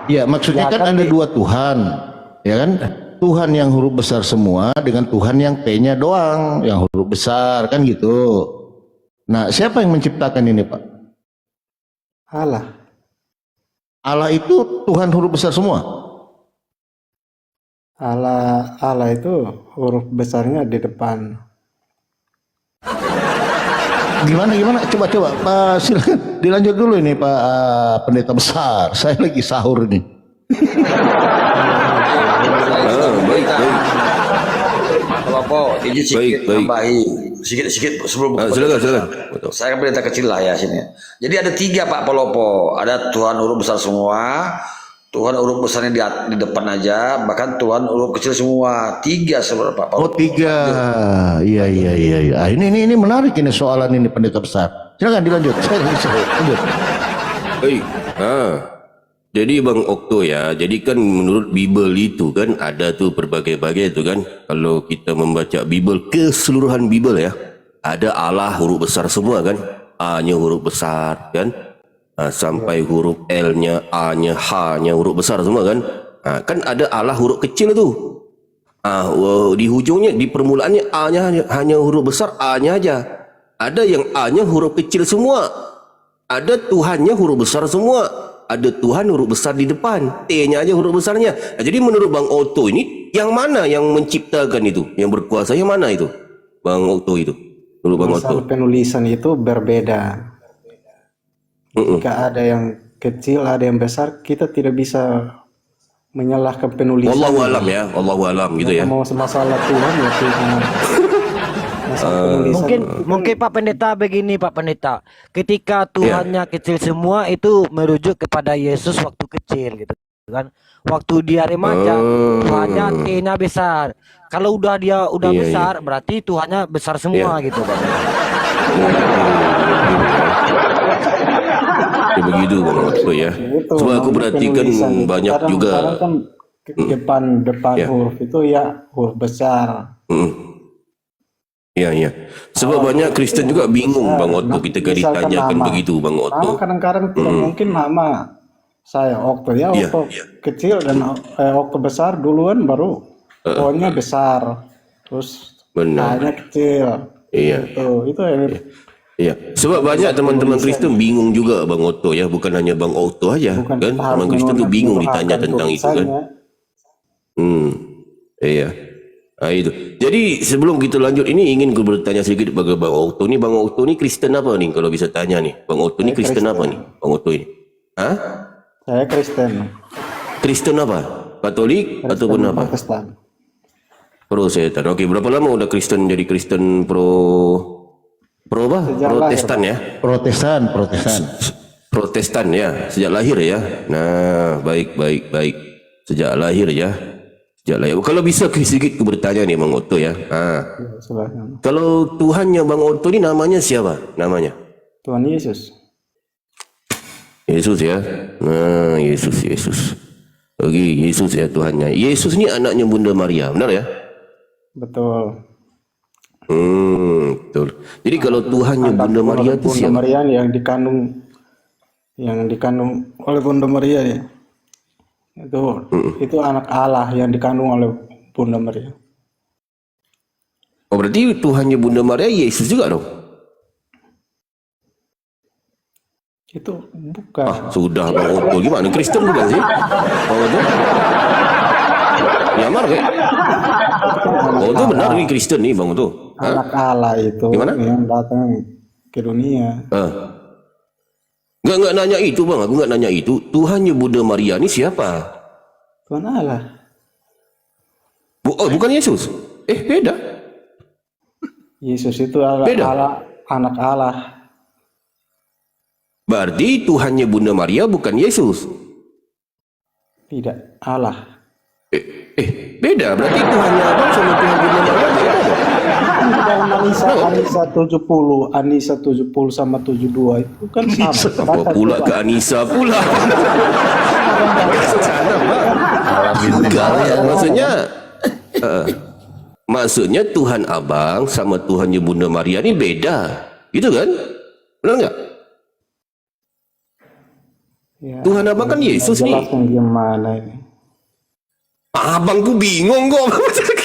Ya, maksudnya Ya kan kan ada dua Tuhan, ya kan? Tuhan yang huruf besar semua dengan Tuhan yang T-nya doang, yang huruf besar kan gitu. Nah, siapa yang menciptakan ini, Pak? Allah. Allah itu Tuhan huruf besar semua. Allah itu huruf besarnya di depan. Gimana? Coba Pak, silakan dilanjut dulu ini Pak Pendeta besar. Saya lagi sahur nih. Baik. Kalau izin sedikit tambahi sedikit sebelum Silakan. saya kan pendeta kecil lah ya sini. Jadi ada 3 Pak Polopo. Ada Tuhan huruf besar semua, Tuhan huruf besarnya di depan aja, bahkan Tuhan huruf kecil semua. 3 sebenarnya Pak Polopo. Oh 3. Iya. Ini menarik ini soalan ini Pendeta besar. Silakan dilanjut. Lanjut. Baik. Jadi Bang Okto ya, jadi kan menurut Bible itu kan ada tuh berbagai-bagai itu kan. Kalau kita membaca Bible, keseluruhan Bible ya, ada Allah huruf besar semua kan. A-nya huruf besar kan. Sampai huruf L-nya, A-nya, H-nya huruf besar semua kan. Kan ada Allah huruf kecil tuh. Di hujungnya, di permulaannya A-nya hanya huruf besar, A-nya aja. Ada yang A-nya huruf kecil semua. Ada Tuhannya huruf besar semua. Ada Tuhan huruf besar di depan, T-nya aja huruf besarnya. Jadi menurut Bang Okto ini, yang mana yang menciptakan itu? Yang berkuasa yang mana itu? Bang Okto itu? Menurut Bang Okto. Penulisan itu berbeda. Jika ada yang kecil, ada yang besar, kita tidak bisa menyalahkan penulisan. Wallahu alam ya, Wallahu alam gitu ya. Mau masalah Tuhan ya Tuhan. Mungkin Pak Pendeta begini Pak Pendeta, ketika Tuhannya kecil semua itu merujuk kepada Yesus waktu kecil gitu kan, waktu dia remaja Tuhannya T-nya besar. Kalau dia udah besar berarti Tuhannya besar semua gitu Pak. Begitu Bang Okto ya. Coba aku perhatikan banyak juga. Kan depan huruf itu ya huruf besar. Iya. Sebab banyak Kristen juga bingung Bang Okto ketika ditanyakan begitu Bang Okto. Kadang-kadang tidak mungkin nama saya Okto ya, Okto kecil dan Okto besar duluan baru O-nya besar. Terus A-nya kecil. Iya. Itu Iya. Sebab banyak teman-teman Kristen bingung juga Bang Okto ya, bukan hanya Bang Okto aja kan. Teman Kristen tuh bingung ditanya tentang itu kan. Iya. Itu. Jadi sebelum kita lanjut ini ingin gue bertanya sedikit bagi Bang Okto ini. Bang Okto ini Kristen apa nih kalau bisa tanya nih? Bang Okto ini Kristen apa nih? Bang Okto ini? Saya Kristen. Kristen apa? Katolik ataupun apa? Protestan. Protestan. Oke, berapa lama udah Kristen jadi Kristen Protestan ya? Protestan ya, sejak lahir ya. Nah, baik. Sejak lahir ya. Kalau bisa sedikit aku bertanya nih Bang Okto ya. Kalau Tuhannya Bang Okto ini namanya siapa? Namanya? Tuhan Yesus. Yesus ya. Nah, Yesus. Oke, Yesus ya Tuhannya. Yesus ini anaknya Bunda Maria, benar ya? Betul. Betul. Jadi kalau Tuhannya Bunda Maria itu siapa? Bunda Maria yang dikandung oleh Bunda Maria ya. Itu anak Allah yang dikandung oleh Bunda Maria. Oh, berarti Tuhannya Bunda Maria Yesus juga dong? Itu bukan. Sudah Bang Okto, gimana? Kristen bukan sih? Bang Okto? Nyamar kayak? Oh, itu benar nih Kristen nih Bang Okto. Anak Allah itu gimana? Yang datang ke dunia. Enggak nanya itu Bang, aku enggak nanya itu. Tuhannya Bunda Maria ini siapa? Tuhan Allah. Bukan Yesus. Beda. Yesus itu Allah, anak Allah. Berarti Tuhannya Bunda Maria bukan Yesus. Tidak, Allah. Beda. Berarti Tuhannya Abang sama Tuhan Bunda Maria beda dong. Dalam Anisa 70 sama 72 itu kan sama. Apa pula ke Anissa pula? Enggak, maksudnya Tuhan Abang sama Tuhannya Bunda Maria ini beda, gitu kan? Benar nggak? Ya, Tuhan abang kan Yesus nih. jelasnya gimana ini? Abangku bingung kok.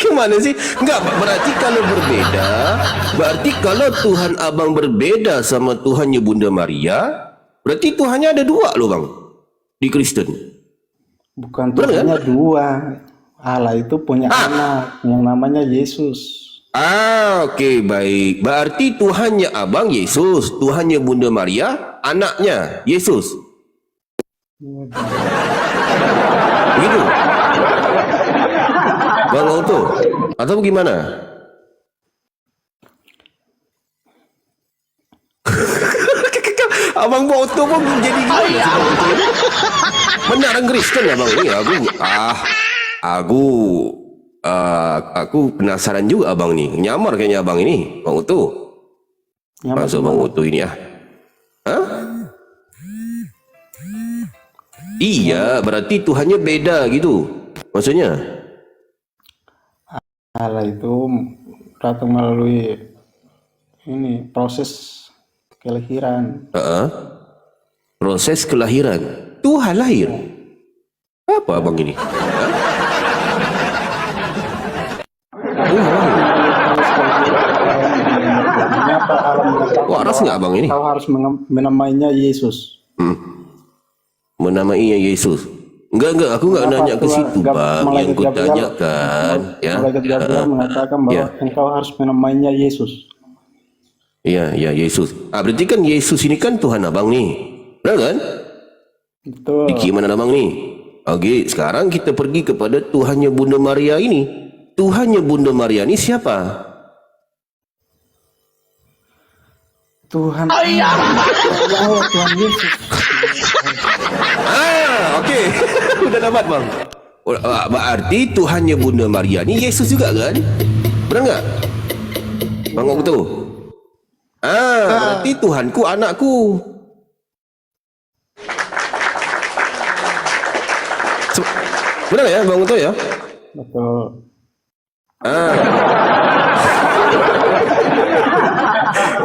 Gimana sih? Enggak, berarti kalau berbeda, berarti kalau Tuhan abang berbeda sama Tuhannya Bunda Maria, berarti Tuhannya ada dua loh bang di Kristen. Bukan Benar Tuhannya dua. Allah itu punya anak yang namanya Yesus. Oke, baik. Berarti Tuhannya abang Yesus, Tuhannya Bunda Maria, anaknya Yesus. Begitu. Bang Auto, atau gimana? Abang Auto pun jadi gimana sih Bang Auto? Benar Kristen abang ini. Aku penasaran juga abang nih. Nyamar kayaknya abang ini, Bang Auto. Masuk Bang Auto ini ya. Hah? Iya, berarti Tuhannya beda gitu. Maksudnya? Allah itu datang melalui ini proses kelahiran. Proses kelahiran. Tuhan lahir. Apa abang ini? Kenapa Allah mengatakan Waras nggak abang ini? kau harus menamainya Yesus? Menamainya Yesus. Enggak, aku enggak nanya ke situ bang. Yang ku tanyakan, ya. Malaikat Gabriel mengatakan bahwa engkau harus menamainya Yesus. Iya, Yesus. Berarti kan Yesus ini kan Tuhan abang nih. Benar kan? Betul. Gimana abang nih? Oke, sekarang kita pergi kepada Tuhannya Bunda Maria ini. Tuhannya Bunda Maria ini siapa? Tuhan. Tuhan Yesus. Oke. Udah dapat bang. Berarti Tuhannya Bunda Maria ini Yesus juga kan? Benar nggak? Bang Okto. Berarti Tuhanku anakku. Benar ya Bang Okto ya? Betul.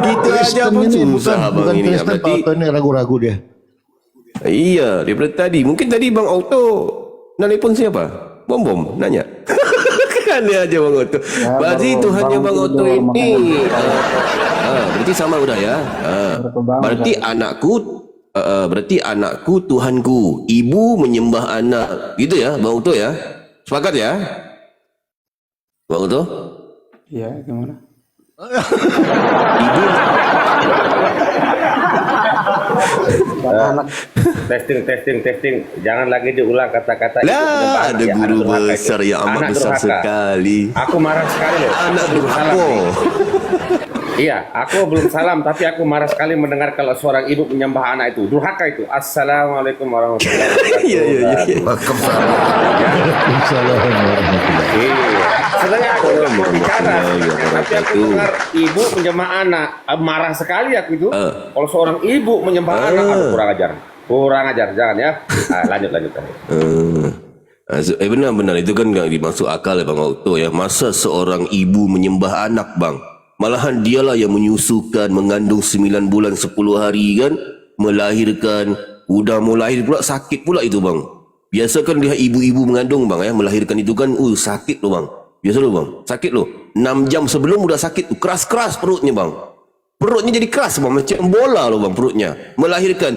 Gitu aja pun susah bukan bang ini. Kristen, Berarti Pak Auto ini ragu-ragu dia. iya, daripada tadi. Mungkin tadi Bang Auto nelpon siapa? Bom nanya. Aneh aja Bang Auto. Berarti Tuhannya Bang Auto ini. Berarti sama udah ya. Berarti anakku Tuhanku. Ibu menyembah anak. Gitu ya Bang Auto ya. Sepakat ya? Bang Auto? Iya, gimana? Ibu anak testing. Jangan lagi diulang kata-kata itu. lah, ada guru besar yang amat besar sekali. Aku marah sekali loh. Anak Aku belum salam durhaka. nih. Iya, aku belum salam tapi aku marah sekali mendengar kalau seorang ibu menyembah anak itu. Durhaka itu. Assalamualaikum warahmatullahi wabarakatuh. Iya. Iya. Sebenarnya aku nggak mau bicara, tapi aku dengar ibu menyembah anak, marah sekali aku itu. Kalau seorang ibu menyembah anak, aduh, kurang ajar, jangan ya. Lanjut. Benar itu kan nggak dimasuk akal ya Bang Auto ya. Masa seorang ibu menyembah anak bang? Malahan dialah yang menyusukan, mengandung 9 bulan 10 hari kan, melahirkan, udah mau lahir pula sakit pula itu bang. Biasa kan lihat ibu-ibu mengandung bang ya, melahirkan itu kan, sakit loh bang. Biasa loh bang, sakit loh. 6 jam sebelum udah sakit tuh, keras-keras perutnya bang. Perutnya jadi keras bang, macam bola loh bang perutnya. Melahirkan,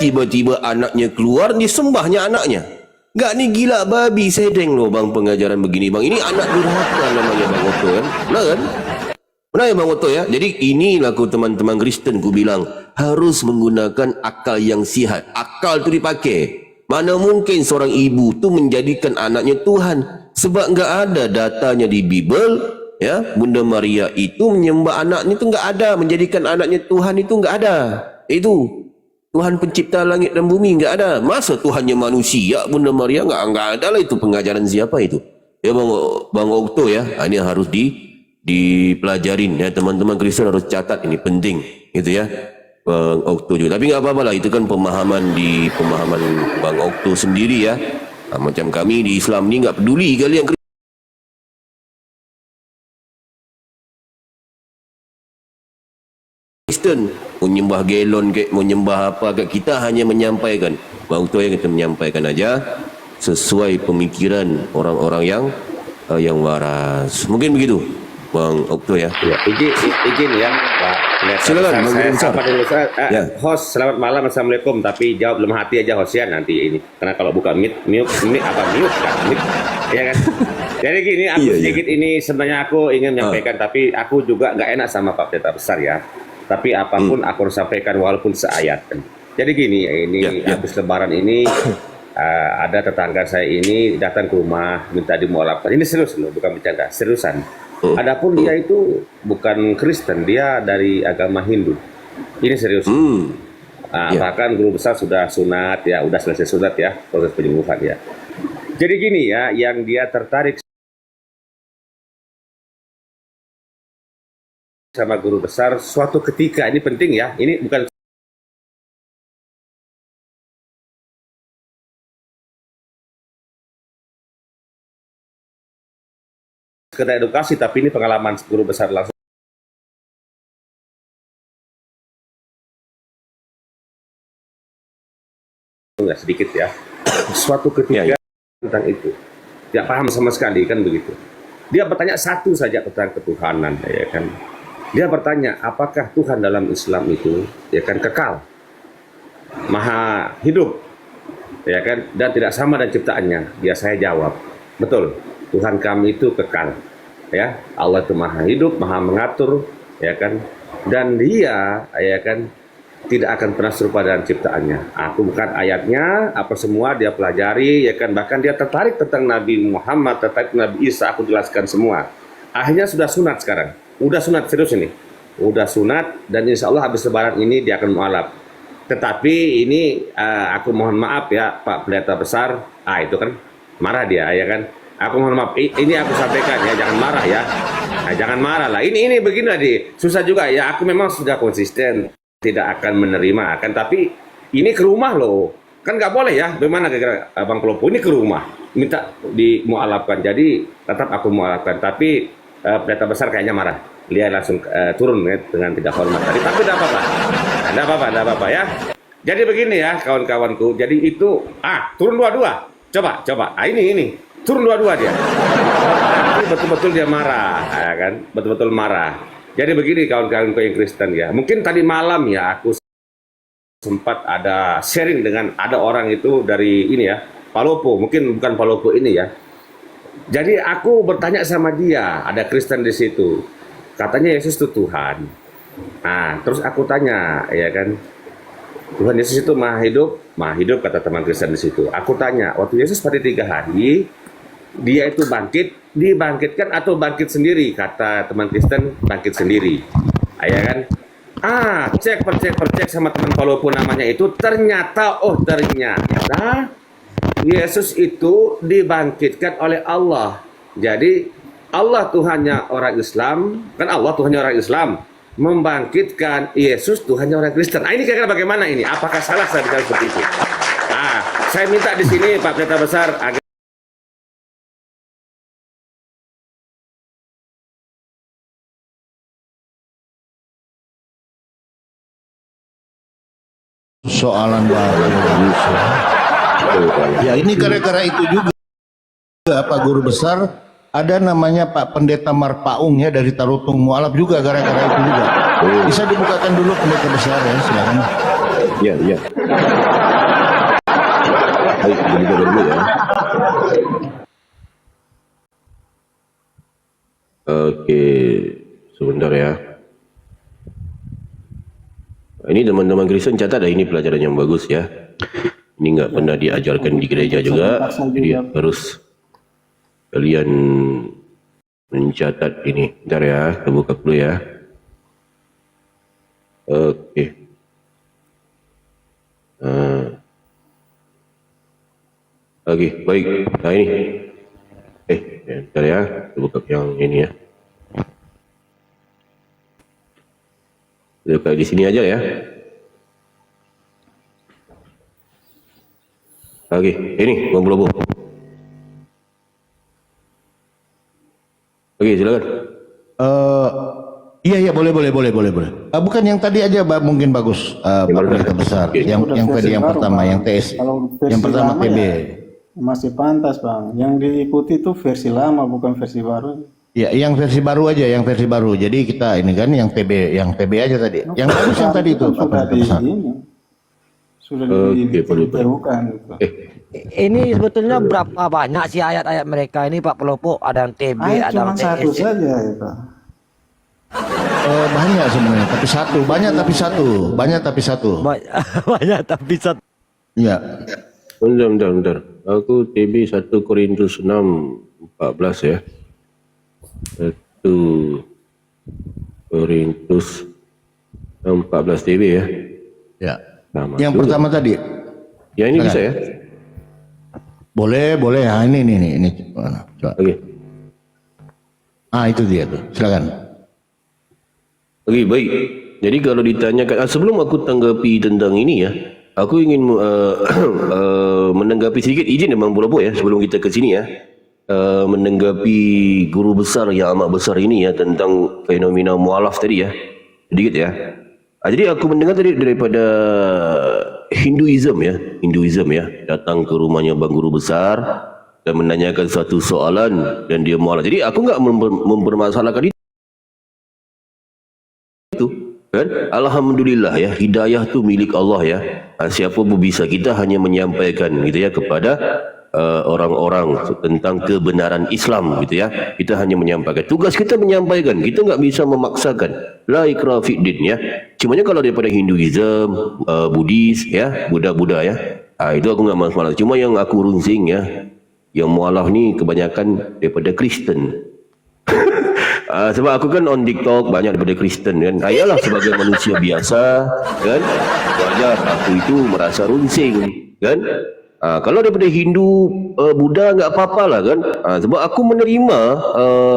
tiba-tiba anaknya keluar, disembahnya anaknya. Gak nih gila babi sedeng loh bang pengajaran begini bang. Ini anak durhaka namanya Bang Auto kan. Benar kan? Benar ya Bang Auto ya. Jadi inilah ku teman-teman Kristen ku bilang harus menggunakan akal yang sihat. Akal tu dipakai. Mana mungkin seorang ibu tu menjadikan anaknya Tuhan. Sebab nggak ada datanya di Bible ya. Bunda Maria itu menyembah anaknya tu nggak ada. Menjadikan anaknya Tuhan itu nggak ada. Itu Tuhan pencipta langit dan bumi nggak ada. Masa Tuhannya manusia Bunda Maria nggak ada lah itu pengajaran siapa itu. Ya Bang Auto ya. Ini harus dipelajarin ya teman-teman Kristen harus catat ini penting gitu ya Bang Auto juga. Tapi nggak apa-apa lah itu kan pemahaman Bang Auto sendiri ya. Macam kami di Islam ni nggak peduli kali yang Kristen menyembah galon ke menyembah apa, kita hanya menyampaikan Bang Okto yang kita menyampaikan aja sesuai pemikiran orang-orang yang waras. Mungkin begitu, Bang Okto ya. Ya, izin ya, Pak. Silakan, Bang Saya Guru Besar. sapa dulu. Ya. Host, selamat malam, assalamualaikum. Tapi jawab dalam hati aja host ya nanti ini. Karena kalau buka mute kan, ya kan. Jadi gini, aku Iya, sedikit ini sebenarnya aku ingin menyampaikan, tapi aku juga nggak enak sama Pak Pendeta Besar ya. Tapi apapun aku harus sampaikan walaupun seayat. Jadi gini, ini habis Lebaran ini ada tetangga saya ini datang ke rumah minta dimualafkan. Ini serius loh, bukan bercanda, seriusan. Adapun dia itu bukan Kristen, dia dari agama Hindu. Ini serius. Bahkan guru besar sudah sunat ya, udah selesai sunat ya, proses penyembuhan ya. Jadi gini ya, yang dia tertarik sama guru besar suatu ketika, ini penting ya, ini bukan sekedar edukasi, tapi ini pengalaman guru besar langsung ya, sedikit ya. Suatu ketika tentang itu tidak paham sama sekali kan begitu. Dia bertanya satu saja tentang ketuhanan ya kan. Dia bertanya apakah Tuhan dalam Islam itu ya kan kekal, maha hidup ya kan, dan tidak sama dengan ciptaannya. Dia saya jawab, betul, Tuhan kami itu kekal ya. Allah itu maha hidup, maha mengatur ya kan, dan dia ya kan tidak akan pernah serupa dengan ciptaannya. Aku bukan ayatnya, apa semua dia pelajari ya kan, bahkan dia tertarik tentang Nabi Muhammad, tertarik Nabi Isa, aku jelaskan semua. Akhirnya sudah sunat sekarang, udah sunat serius ini, udah sunat, dan insya Allah habis Lebaran ini dia akan mualaf. Tetapi ini aku mohon maaf ya Pak Pendeta Besar, itu kan marah dia ya kan. Aku mohon maaf, ini aku sampaikan ya, jangan marah ya. Jangan marah lah. Ini begini tadi, susah juga ya. Aku memang sudah konsisten, tidak akan menerima, kan, tapi ini ke rumah loh, kan nggak boleh ya. Bagaimana kira-kira Bang Pelopo, ini ke rumah minta dimualafkan, jadi tetap aku mualafkan. Tapi Pendeta Besar kayaknya marah, dia langsung turun ya, dengan tidak hormat tadi. Tapi tidak apa-apa ya. Jadi begini ya kawan-kawanku, jadi itu turun dua-dua, coba ini turun dua-dua dia. Betul-betul dia marah ya kan, betul-betul marah. Jadi begini kawan-kawanku yang Kristen ya, mungkin tadi malam ya aku sempat ada sharing dengan ada orang itu dari ini ya, Palopo, mungkin bukan Palopo ini ya. Jadi aku bertanya sama dia, ada Kristen di situ, katanya Yesus itu Tuhan. Nah, terus aku tanya ya kan, Tuhan Yesus itu maha hidup kata teman Kristen di situ. Aku tanya, waktu Yesus pada 3 hari, dia itu dibangkitkan atau bangkit sendiri? Kata teman Kristen, bangkit sendiri. Ya kan? Cek sama teman Palopo namanya itu, ternyata Yesus itu dibangkitkan oleh Allah. Jadi Allah Tuhannya orang Islam, kan Allah Tuhannya orang Islam, membangkitkan Yesus Tuhannya orang Kristen. Ini kira-kira bagaimana ini? Apakah salah saya bilang seperti itu? Saya minta di sini Pak Pendeta Besar agar soalan baru. Ya ini gara-gara itu juga Pak Guru Besar, ada namanya Pak Pendeta Marpaung ya dari Tarutung mualaf juga gara-gara itu juga. Bisa dibukakan dulu Pendeta Besar ya, silakan. Iya. Baik, dibuka dulu ya. Oke, sebentar ya. Ini teman-teman Kristen catat, ini pelajaran yang bagus ya. Ini nggak pernah diajarkan di gereja juga, jadi harus kalian mencatat ini. Bentar ya, kita buka dulu ya. Oke. Oke, baik. Nah ini. Bentar ya, kita buka yang ini ya. Buka di sini aja ya. Oke, ini Bang Pelopo. Oke, silakan. Iya boleh. Bukan yang tadi aja mungkin bagus, Pak Pendeta besar. Yang tadi yang baru, pertama, Bang. yang TS, Kalau versi yang pertama lama TB. ya, masih pantas Bang. Yang diikuti itu versi lama bukan versi baru. Ya, yang versi baru aja, yang versi baru. Jadi kita ini kan yang TB aja tadi. Yang bagus yang tadi itu, Pak sudah Pendeta besar. Sudah Oke, boleh. ditemukan. Ini sebetulnya berapa banyak sih ayat-ayat mereka ini Pak Pelopo? Ada yang TB, ada Cuma yang satu TS. saja itu. Banyak sebenarnya, tapi satu. Banyak tapi satu. Banyak tapi satu. Iya. Bentar. Aku TB 1 Korintus 6:14 ya. 1 Korintus 6:14 TB ya. Ya. Sama Yang juga. pertama tadi. Ya ini bisa ya. Boleh. Ah, ini. Coba. Oke. Itu dia tuh. Silakan. Oke, baik. Jadi kalau ditanyakan, sebelum aku tanggapi tentang ini ya, aku ingin menanggapi sedikit, izin ya Bang Pulopo ya, sebelum kita ke sini ya, menanggapi guru besar yang amat besar ini ya, tentang fenomena mualaf tadi ya, sedikit ya. Jadi aku mendengar tadi daripada Hinduism ya, datang ke rumahnya Bang Guru Besar dan menanyakan suatu soalan dan dia mualaf. Jadi aku nggak mempermasalahkan itu kan, alhamdulillah ya, hidayah tu milik Allah ya. Siapa pun bisa, kita hanya menyampaikan gitu ya kepada orang-orang tentang kebenaran Islam gitu ya. Kita hanya menyampaikan, tugas kita menyampaikan, kita nggak bisa memaksakan. La ikraha fid din ya. Cumanya kalau daripada Hinduism, Buddhis ya, Buddha ya, itu aku nggak masalah. Cuma yang aku runsing ya, yang mualaf ni kebanyakan daripada Kristen. Sebab aku kan on TikTok banyak daripada Kristen kan. Ayalah sebagai manusia biasa kan, wajar aku itu merasa runsing kan. Kalau daripada Hindu, Buddha nggak apa-apa lah kan. Sebab aku menerima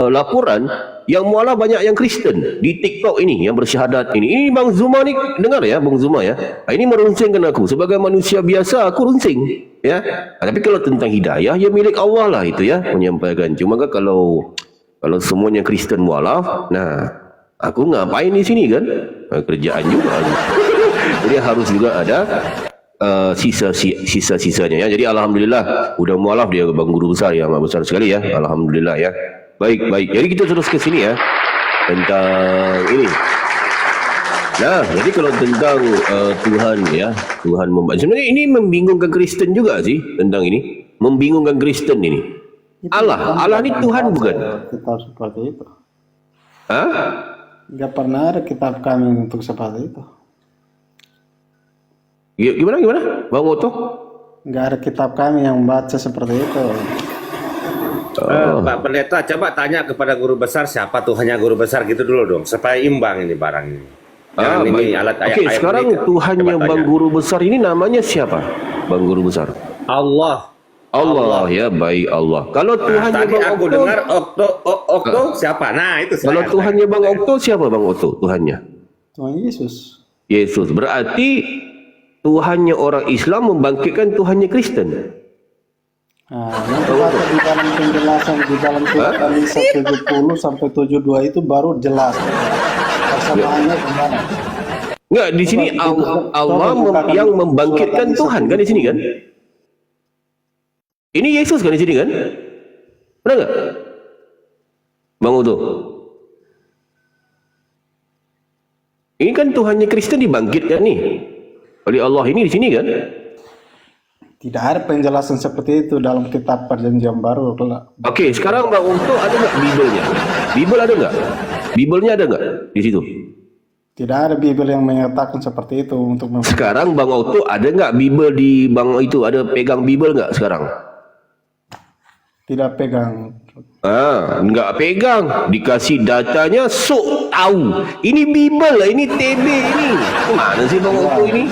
laporan yang mualaf banyak yang Kristen di TikTok ini yang bersyahadat ini. Ini Bang Zuma ni dengar ya, Bang Zuma ya. Ini merunsingkan aku sebagai manusia biasa, aku runsing ya. Tapi kalau tentang hidayah ya milik Allah lah itu ya, menyampaikan. Cuma kan kalau semuanya Kristen mualaf, nah aku ngapain di sini kan? Kerjaan juga. Jadi harus juga ada sisa-sisanya ya. Jadi alhamdulillah udah mualaf dia Bang Guru Besar ya, amat besar sekali ya. Alhamdulillah ya. Baik. Jadi kita terus ke sini ya tentang ini. Nah, jadi kalau tentang Tuhan ya, Tuhan sebenarnya ini membingungkan Kristen juga sih tentang ini, membingungkan Kristen ini. Allah ini Tuhan bukan? Kitab seperti itu. Hah? Nggak pernah ada kitab kami untuk seperti itu. Gimana? Bang Oto? Nggak ada kitab kami yang baca seperti itu. Pak Pendeta, coba tanya kepada guru besar siapa Tuhannya guru besar gitu dulu dong, supaya imbang ini barang ini. Jangan ini Baik. alat Oke, sekarang mereka. Tuhannya Coba Bang tanya. Guru Besar ini namanya siapa? Bang Guru Besar. Allah. Allah ya, baik Allah. Kalau Tuhannya Tadi Bang aku Okto, dengar Okto siapa? Nah itu kalau silakan. Tuhannya Bang Okto siapa Bang Okto? Tuhannya Tuhan Yesus. Yesus. Berarti Tuhannya orang Islam membangkitkan Tuhannya Kristen. Nah, nanti baca di dalam penjelasan di dalam surat Al-Nisa 70 sampai 72 itu baru jelas persamaannya gimana. Enggak, di sini Allah yang membangkitkan Tuhan kan di sini kan? Ini Yesus kan di sini kan? Benar enggak? Bang Udo. Ini kan Tuhannya Kristen dibangkitkan nih oleh Allah ini di sini kan? Tidak ada penjelasan seperti itu dalam kitab Perjanjian Baru. Oke, sekarang Bang Udo ada nggak Bibelnya? Bibel ada nggak? Bibelnya ada nggak di situ? Tidak ada Bibel yang menyatakan seperti itu untuk Sekarang Bang Otto ada nggak Bibel di Bang itu? Ada pegang Bibel nggak sekarang? tidak pegang. Nggak pegang. Dikasih datanya, sok tahu. Ini Bibel lah, ini TB ini. Mana sih Bang Otto ini?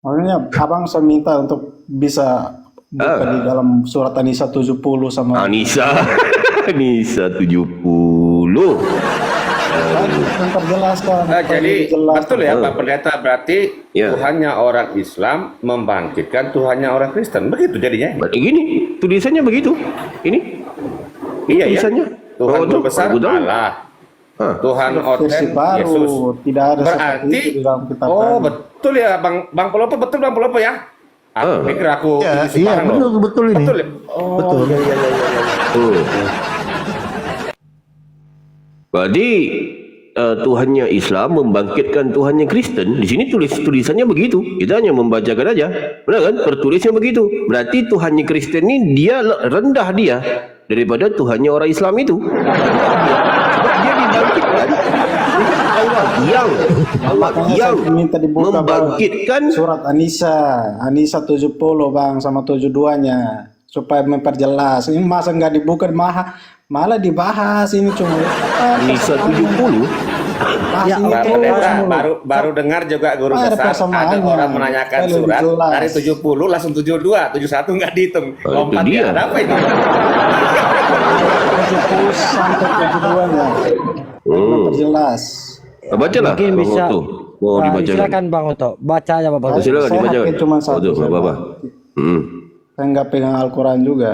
Makanya abang saya minta untuk bisa buka di dalam surat An-Nisa 70 sama Anissa 70. yang terjelaskan. Jadi Jelas. betul ya Pak Pendeta, berarti Ya. Tuhannya orang Islam membangkitkan Tuhannya orang Kristen, begitu jadinya. Berarti gini, tulisannya begitu. Ini Iya ya. tulisannya. Tuhan Bang Otto, besar aku tahu. Allah. Tuhan versi Oten baru, Yesus. tidak ada seperti Berarti itu di dalam kitab oh kami. betul ya Bang Polopo, betul Bang Polopo ya? Aku pikir aku Ya, ini iya sembarang loh. betul ini. Betul ya? Oh, Betul. iya, iya, iya, iya. Oh. Berarti Tuhannya Islam membangkitkan Tuhannya Kristen. Di sini tulisannya begitu. Kita hanya membacakan aja. Benar kan? Tertulisnya begitu. Berarti Tuhannya Kristen ini dia rendah dia daripada Tuhannya orang Islam itu. Sebab dia dibangkitkan. Allah yang Makanya saya minta dibuka Bang, membangkitkan surat Anisa 70 Bang sama 72-nya supaya memperjelas. Ini masa nggak dibuka malah dibahas ini cuma Nisa 70. ya, Pak Pendeta baru dengar juga guru Ada besar ada persamaannya. orang menanyakan Lebih surat jelas. dari 70 langsung 72, 71 nggak dihitung. Oh, itu Lompat dia. ya, ada apa ini? 70 sampai 72-nya memperjelas. Bacalah. Mungkin Bang bisa. Otto. Mau dibacakan. Silakan Bang Oto, baca aja Bapak. Saya- Silakan saya dibacakan. hafid cuma satu, Otto, saya nggak apa-apa. Bang. Saya nggak pegang Al-Quran juga.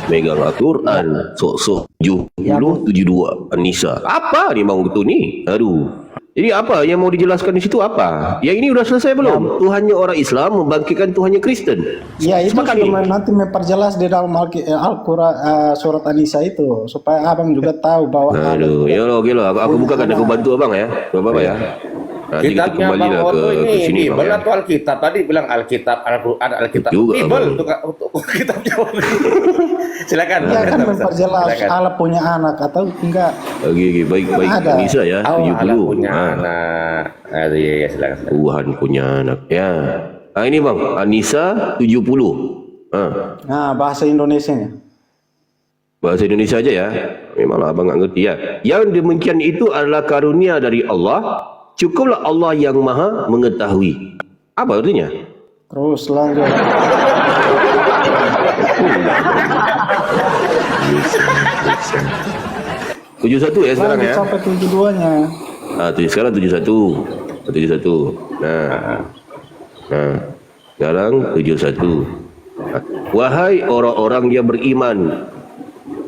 Megang Al-Quran. Sok-sok 70-72 Anissa. Apa ni Bang Otto ni? Aduh. Jadi apa yang mau dijelaskan di situ apa? Yang ini udah selesai belum? Tuhannya orang Islam membangkitkan Tuhannya Kristen. Ya itu Sepakat cuma ni? nanti memperjelas di dalam Al-Quran surat Anisa itu supaya abang juga tahu bahwa Aduh, ya Allah, okey lah. Aku bukakan, aku bantu abang ya. Apa ya? Nanti kita Kitabnya kembali Bang lah Otto ke ini sini Bang Bible ya. atau Alkitab? Tadi bilang Alkitab, Al-Quran, Alkitab. Juga, Bible Bang. untuk kitabnya. Silakan. dia kan Silakan. memperjelas Silakan. Allah punya anak atau enggak. Okey, baik. Ada. Anissa ya, Oh, Allah 70. punya Ah. anak. Aduh, iya, silakan. Tuhan punya anak ya. Ini Bang, Anissa 70. Nah bahasa Indonesianya. Bahasa Indonesia aja ya. Memanglah abang nggak ngerti ya. Yang demikian itu adalah karunia dari Allah. Cukuplah Allah yang maha mengetahui. Apa artinya? Terus lanjut. Tujuh satu ya sekarang Lanjut ya. sampai 72-nya. Sekarang 71. 71. Sekarang 71. Wahai orang-orang yang beriman,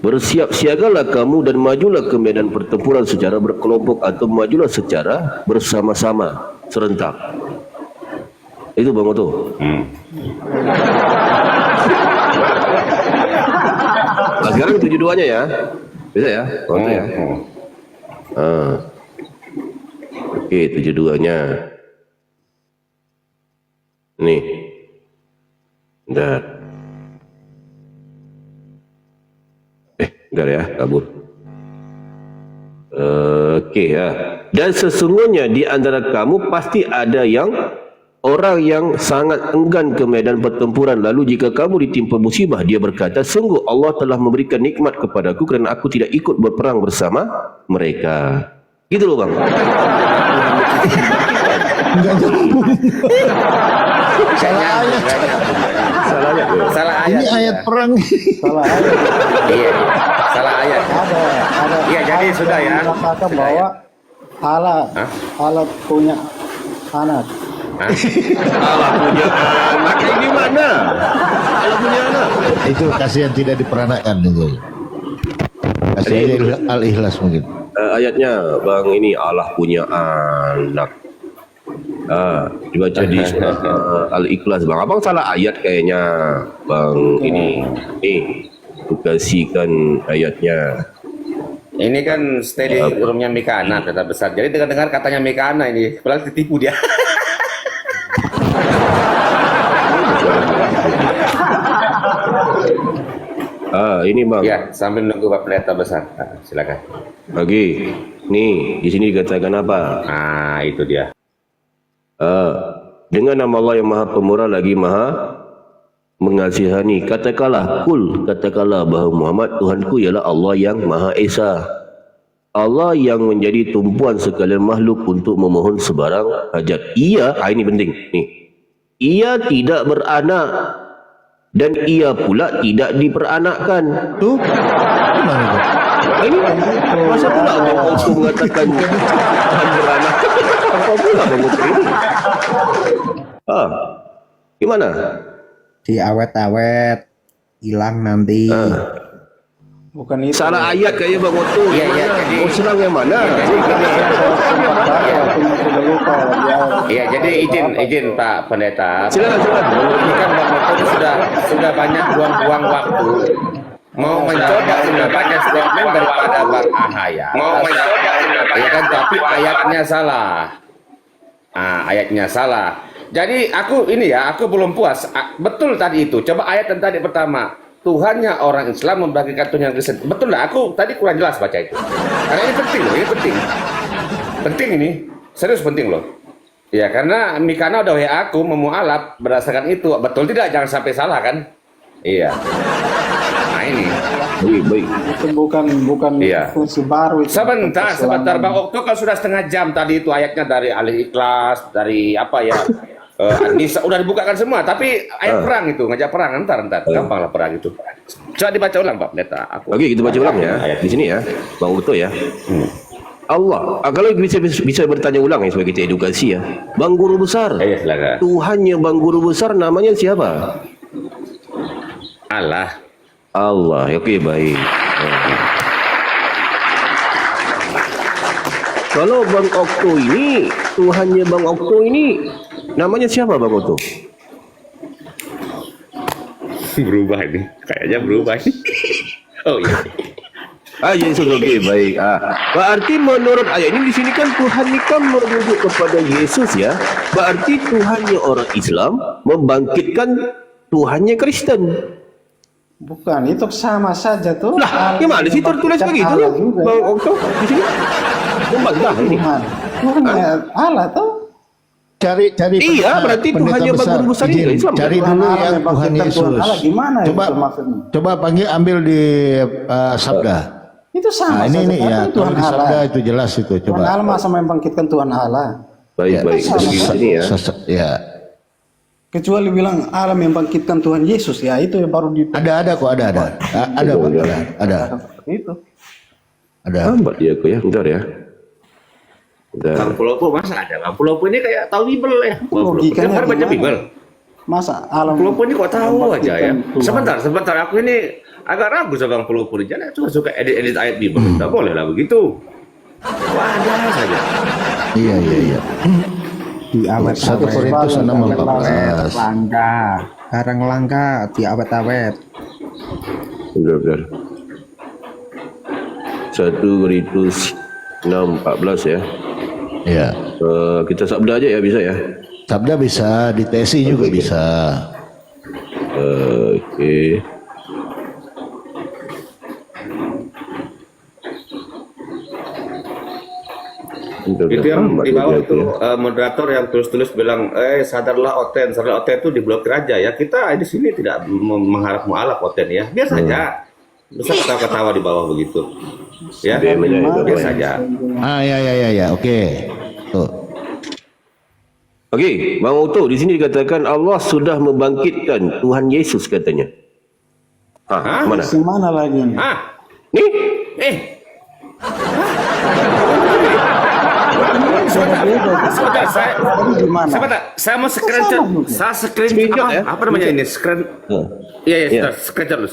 bersiap siagalah kamu dan majulah ke medan pertempuran secara berkelompok atau majulah secara bersama-sama serentak. Itu Bang Otto. Nah, sekarang 72-nya ya. Bisa ya? Bang Otto ya. Oke, 72-nya. Nih. Bentar. Bentar ya, kabur. Oke ya. Dan sesungguhnya di antara kamu pasti ada orang yang sangat enggan ke medan pertempuran. Lalu jika kamu ditimpa musibah, dia berkata, sungguh Allah telah memberikan nikmat kepadaku kerana aku tidak ikut berperang bersama mereka. Gitu loh Bang. Salah ayat. Salah ayat. Salah ayat. Ini ayat perang. Salah ayat. Iya. Salah ayat. Ada. Iya, jadi ayat sudah yang ya. mengatakan bahwa Allah punya anak. Allah punya anak ini mana? Allah punya anak. Itu kasihan tidak diperanakan itu. Kasih aja Al-Ikhlas mungkin. Ayatnya Bang ini Allah punya anak. Dibaca di Al-Ikhlas Bang. Abang salah ayat kayaknya Bang ini. Aku kasihkan ayatnya. Ini kan steady roomnya Mikana tetap besar. Jadi dengar-dengar katanya Mikana ini, padahal ditipu dia. Ini Bang. Ya, sambil nunggu Pak Pendeta besar. Silakan. Lagi. Nih, di sini dikatakan apa? Nah, itu dia. Dengan nama Allah yang Maha Pemurah lagi Maha Mengasihani. Katakanlah bahawa Muhammad Tuhanku ialah Allah yang Maha Esa. Allah yang menjadi tumpuan sekalian makhluk untuk memohon sebarang hajat. Ia, ini penting nih. Ia tidak beranak dan ia pula tidak diperanakkan. Tuh, gimana itu? Ini masa pula Bang Otto mengatakan Tuhan beranak? Apa pula Bang Otto ini? Gimana? Diawet-awet. hilang nanti. Bukan itu. Salah ayat kayaknya Bang Otto. Iya, iya, jadi- Oh, serang yang mana? Iya, jadi izin Pak Pendeta. Silakan. Ini kan Bang Otto sudah banyak buang-buang waktu. Mau mencoba baca statement daripada Bang Ahaya. Ya kan, tapi ayatnya salah. Ayatnya salah. Jadi aku belum puas. Betul tadi itu. Coba ayat yang tadi pertama. Tuhannya orang Islam membagikan Tuhan yang Kristen. Betul lah, aku tadi kurang jelas baca itu. Karena ini penting loh, ini penting. Penting ini, serius penting loh. Ya, karena Mikana udah WA aku memualaf berdasarkan itu. Betul tidak? Jangan sampai salah kan? Iya. Nah ini. Baik. Itu bukan Iya. fungsi baru itu. Sebentar Bang Okto kan sudah setengah jam tadi itu ayatnya dari Alih Ikhlas, dari apa ya? Nisa udah dibukakan semua, tapi ayat perang itu ngajak perang ntar gampang lah perang itu. Coba dibaca ulang Pak Pendeta. Oke, kita baca ulang ya. Di sini ya, Bang Otto ya. Allah, kalau bisa bertanya ulang ya sebagai kita edukasi ya. Bang Guru Besar. Iya, silakan. Tuhannya Bang Guru Besar namanya siapa? Allah. Allah. Oke, baik. Kalau Bang Okto ini, Tuhannya Bang Okto ini namanya siapa Bang Otto? Berubah ini, kayaknya berubah ini. Oh iya. Yesus, oke, baik. Berarti menurut ayat ini di sini kan Tuhan ini kan merujuk kepada Yesus ya. Berarti Tuhannya orang Islam membangkitkan Tuhannya Kristen. Bukan, itu sama saja tuh. Lah, gimana sih tertulis begitu Allah ya? juga. Bang Okto di sini membantah ini. Tuhannya Allah tuh. Cari Iya, berarti pendeta Tuhannya Bang Guru Besar ini Izin, Islam. cari Tuhan dulu Allah yang yang Tuhan bangkitkan Yesus. Tuhan Allah, gimana coba itu maksudnya? coba ambil di sabda. Itu sama Ini saja. ya, Tapi kalau Tuhan di sabda Allah. itu jelas itu. Tuhan Coba. Allah sama membangkitkan Tuhan Allah. Baik. sama Jadi di saja. sini ya. Ya. Kecuali bilang Allah membangkitkan Tuhan Yesus, ya itu yang baru di Ada kok, ada. Ada, Pak. Ada. seperti itu. Ada. Lambat dia aku ya, bentar ya. Bentar. Bang Pulopo masa ada? Bang Pulopo ini kayak tahu Bible ya. Bang Pulopo Logikanya tiap hari baca gimana? Bible. Masa alam Bang Pulopo ini kok tahu aja ya. membangkitkan Tuhan. Sebentar, aku ini agak ragu sama Bang Pulopo. Jangan suka edit ayat Bible. Tidak boleh lah begitu. Wah, ada saja. Iya. Di awet 1 Korintus 6:14. Karang langka di awet-awet. Bentar. 1 Korintus 6:14 ya. Iya. Kita sabda aja ya, bisa ya. Sabda bisa, di TSI juga bisa. Oke. Itu yang di bawah itu moderator yang tulis bilang, sadarlah Oten itu diblokir aja ya. Kita di sini tidak mengharap mualaf Oten ya. Biar saja. Bisa ketawa-ketawa di bawah begitu. Ya, biar saja. Ya. Oke. Tuh. Oke, Bang Otto di sini dikatakan Allah sudah membangkitkan Tuhan Yesus katanya. Hah? Mana? Di mana lagi nih? Nih, Sebentar, saya mau screenshot. Saya Screenshot ya? apa namanya ini? Iya, screenshot.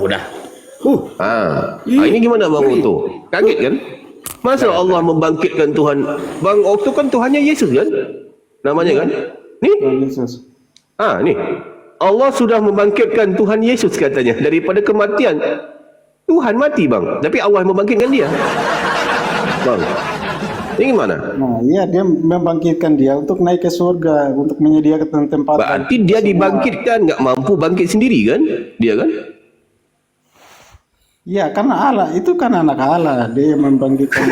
Udah. Ini gimana Bang Otto? Kaget kan? Masa Allah membangkitkan Tuhan? Bang Otto kan Tuhannya Yesus kan? Namanya kan? Nih, Tuhan Yesus. nih. Allah sudah membangkitkan Tuhan Yesus katanya daripada kematian. Tuhan mati Bang, tapi Allah membangkitkan dia. Bang, ini gimana? Nah, iya dia membangkitkan dia untuk naik ke surga, untuk menyediakan tempat. Berarti dia dibangkitkan, nggak mampu bangkit sendiri kan? Dia kan? Iya, karena Allah itu kan anak Allah, dia yang membangkitkan.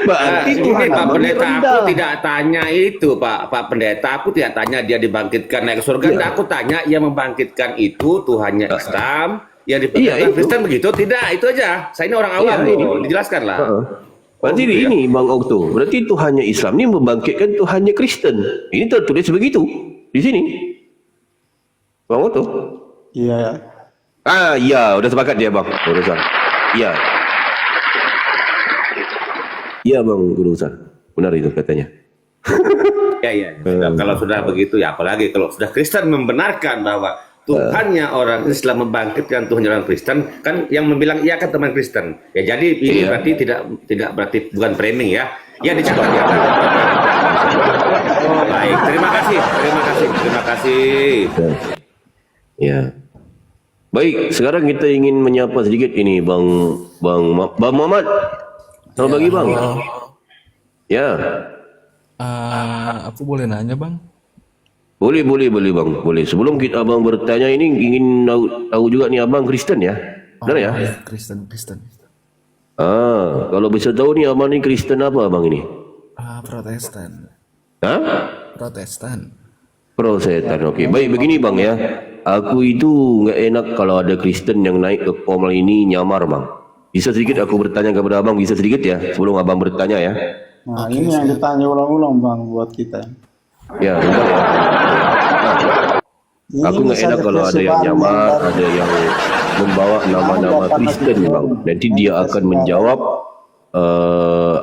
Berarti Ini Tuhan Pak Allah Pendeta, rendah. aku tidak tanya itu Pak Pendeta, aku tidak tanya dia dibangkitkan naik ke surga. Aku tanya yang membangkitkan itu Tuhannya Islam, yang dibangkitkan itu. Kristen begitu? Tidak, itu aja. Saya ini orang awam loh, dijelaskan lah. Berarti ini Bang Okto, berarti Tuhannya Islam ini membangkitkan Tuhannya Kristen. Ini tertulis begitu di sini. Bang Okto. Iya. Ya, udah sepakat dia Bang Guru Besar. Iya. Iya Bang Guru Besar. Benar itu katanya. Ya. Kalau sudah begitu ya apalagi kalau sudah Kristen membenarkan bahwa Tuhannya orang Islam membangkitkan Tuhan orang Kristen, kan yang membilang iya kan teman Kristen. Ya jadi ini berarti tidak berarti bukan framing ya. Ya dicatat ya. Baik, terima kasih. Ya. Baik, sekarang kita ingin menyapa sedikit ini Bang Muhammad. Selamat pagi Bang. Ya. Aku boleh nanya bang? Boleh Bang. Boleh. Sebelum kita Abang bertanya ini ingin tahu juga nih Abang Kristen ya? Benar ya? Iya, Kristen. Kalau bisa tahu nih Abang ini Kristen apa Abang ini? Protestan. Hah? Protestan. Protestan. Oke. Baik begini Bang ya. Aku itu nggak enak kalau ada Kristen yang naik ke Komel ini nyamar Bang. Bisa sedikit aku bertanya kepada Abang, bisa sedikit ya sebelum Abang bertanya ya. Nah, ini yang ditanya ulang-ulang Bang buat kita. Ya, bentar ya. Ini Aku nggak enak misalnya kalau ada yang persembahan nyamar, dari- ada yang membawa nama-nama Kristen Bang. Nanti dia akan menjawab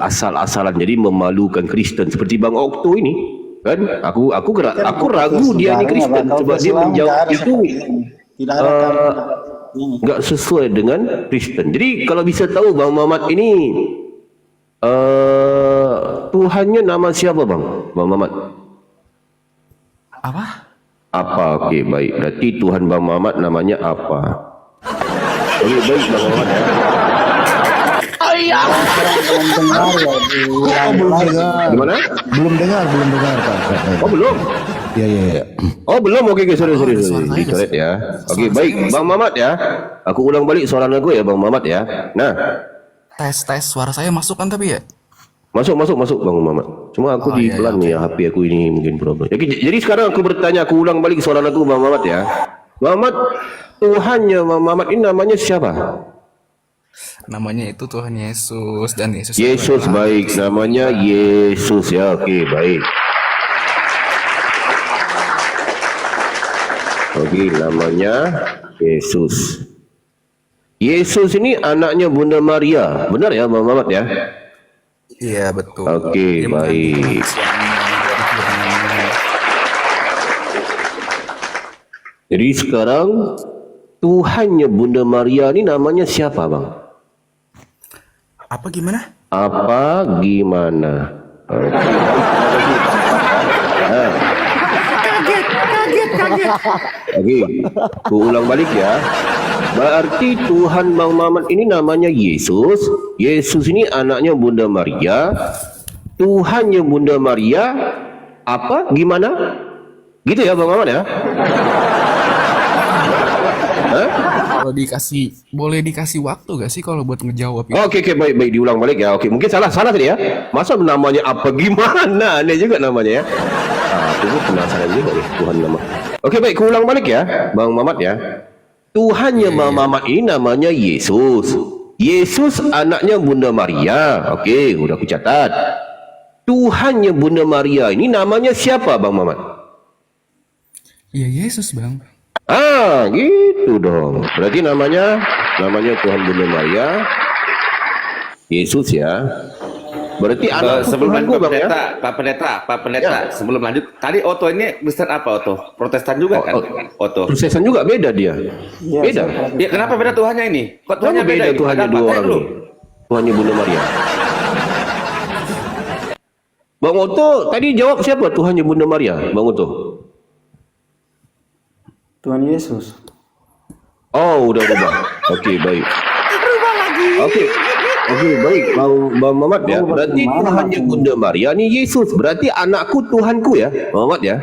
asal-asalan, jadi memalukan Kristen seperti Bang Okto ini kan. Aku ragu dia ini Kristen sebab dia menjawab itu tidak ada ini. nggak sesuai dengan Kristen. Jadi kalau bisa tahu Bang Mamat ini Tuhannya nama siapa Bang Mamat? Apa? Oke baik, berarti Tuhan Bang Mamat namanya apa? Oke baik Bang Mamat ya. Gimana? Belum dengar Pak. Oh belum? Iya. Oh belum, oke sorry. Dicoret ya. Oke baik Bang Mamat ya. Aku ulang balik soalan aku ya Bang Mamat ya. Nah, Tes suara saya masuk kan tapi ya? masuk Bang Mamat. Cuma aku di pelan nih ya, HP aku ini mungkin problem. Jadi sekarang aku bertanya, aku ulang balik soalan aku Bang Mamat ya. Bang Mamat, Tuhannya Bang Mamat ini namanya siapa? Namanya itu Tuhan Yesus dan Yesus. Yesus, baik, namanya Yesus ya. Oke baik. Oke, namanya Yesus. Yesus ini anaknya Bunda Maria, benar ya Bang Mamat ya? Iya betul. Oke, Dia baik. mengandung manusia. Jadi sekarang Tuhannya Bunda Maria ini namanya siapa Bang? Apa gimana? Apa gimana? Oke. Kaget. Oke, ku ulang balik ya. Berarti Tuhan Bang Mamat ini namanya Yesus. Yesus ini anaknya Bunda Maria. Tuhannya Bunda Maria apa gimana? Gitu ya Bang Mamat ya? Hah? Kalau boleh dikasih waktu gak sih kalau buat ngejawab itu? Oke, baik diulang balik ya. Oke, mungkin salah tadi ya. Masa namanya apa gimana? Aneh juga namanya ya. Aku pun penasaran juga nih Tuhan nama. Oke, baik, ku ulang balik ya, Bang Mamat ya. Tuhannya Bang Mamat ini namanya Yesus. Yesus anaknya Bunda Maria. Oke, udah aku catat. Tuhannya Bunda Maria ini namanya siapa Bang Mamat? Iya Yesus bang. Gitu dong. Berarti namanya Tuhan Bunda Maria Yesus ya. Berarti anak Sebelum Tuhan lanjut gua, Bang, ya? Pak Pendeta, sebelum lanjut, tadi Otto ini Kristen apa Otto? Protestan juga kan? Otto. Protestan juga beda dia. Iya, Beda. Ya kenapa beda Tuhannya ini? Kok Tuhannya Tuhannya beda? ini? Tuhannya Ada dua apa? orang Dulu. nih. Tuhannya Bunda Maria. Bang Otto tadi jawab siapa Tuhannya Bunda Maria? Bang Otto. Tuhan Yesus. Oh, udah berubah. Oke, baik. Oke, baik. Bang Mamat ya. Berarti Tuhannya Bunda Maria nih Yesus. Berarti anakku Tuhanku ya, Bang Mamat ya.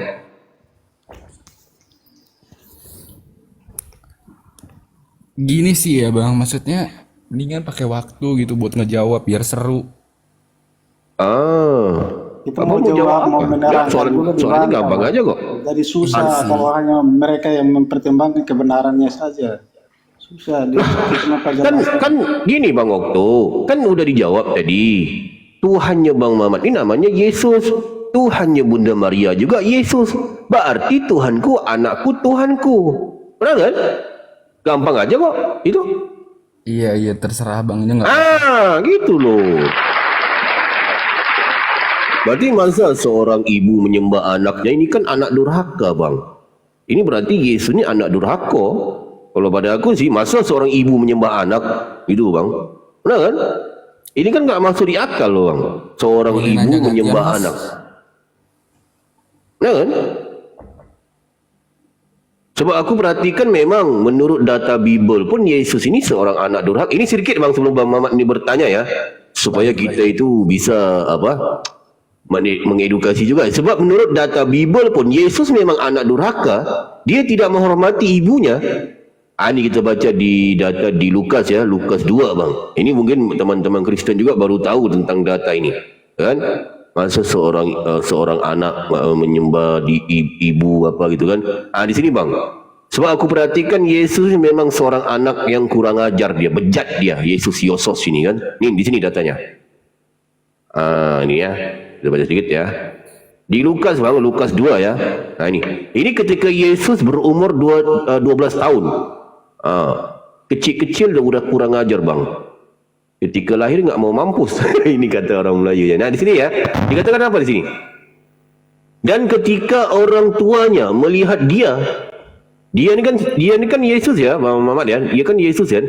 Gini sih ya bang, maksudnya mendingan pakai waktu gitu buat ngejawab biar seru. Kita Abang mau jawab, mau apa? menerangkan Soalnya dibantah. gampang aja kok. Jadi susah kalau hanya mereka yang mempertimbangkan kebenarannya saja. Susah. Kenapa Kan gini Bang Okto, kan udah dijawab tadi. Tuhannya Bang Mamat ini namanya Yesus. Tuhannya Bunda Maria juga Yesus. Berarti Tuhanku, anakku, Tuhanku. Benar kan? Gampang aja kok itu. Iya terserah bangnya nggak. Gitu loh. Berarti masa seorang ibu menyembah anaknya ini kan anak durhaka Bang. Ini berarti Yesus ini anak durhaka. Kalau pada aku sih, masa seorang ibu menyembah anak itu bang, benar kan? Ini kan nggak masuk di akal loh bang. Seorang Boleh ibu nanya nggak? menyembah Ya, Mas. anak, benar kan? Sebab aku perhatikan memang menurut data Bible pun Yesus ini seorang anak durhaka. Ini sedikit bang sebelum Bang Mamat ini bertanya ya, supaya kita itu bisa mengedukasi juga. Sebab menurut data Bible pun Yesus memang anak durhaka. Dia tidak menghormati ibunya. Ini kita baca di data di Lukas ya, Lukas 2 bang. Ini mungkin teman-teman Kristen juga baru tahu tentang data ini, kan? Masa seorang anak menyembah di ibu apa gitu kan? Di sini bang. Sebab aku perhatikan Yesus memang seorang anak yang kurang ajar, dia bejat dia. Yesus Yosos ini kan? Ini di sini datanya. Ini ya, kita baca sedikit ya. Di Lukas bang, Lukas 2 ya. Ini ketika Yesus berumur 12 tahun. Kecil-kecil udah kurang ajar bang. Ketika lahir nggak mau mampus. Ini kata orang Melayu ya. Nah di sini ya, dikatakan apa di sini? Dan ketika orang tuanya melihat dia ini kan Yesus ya, Muhammad ya, dia kan Yesus kan.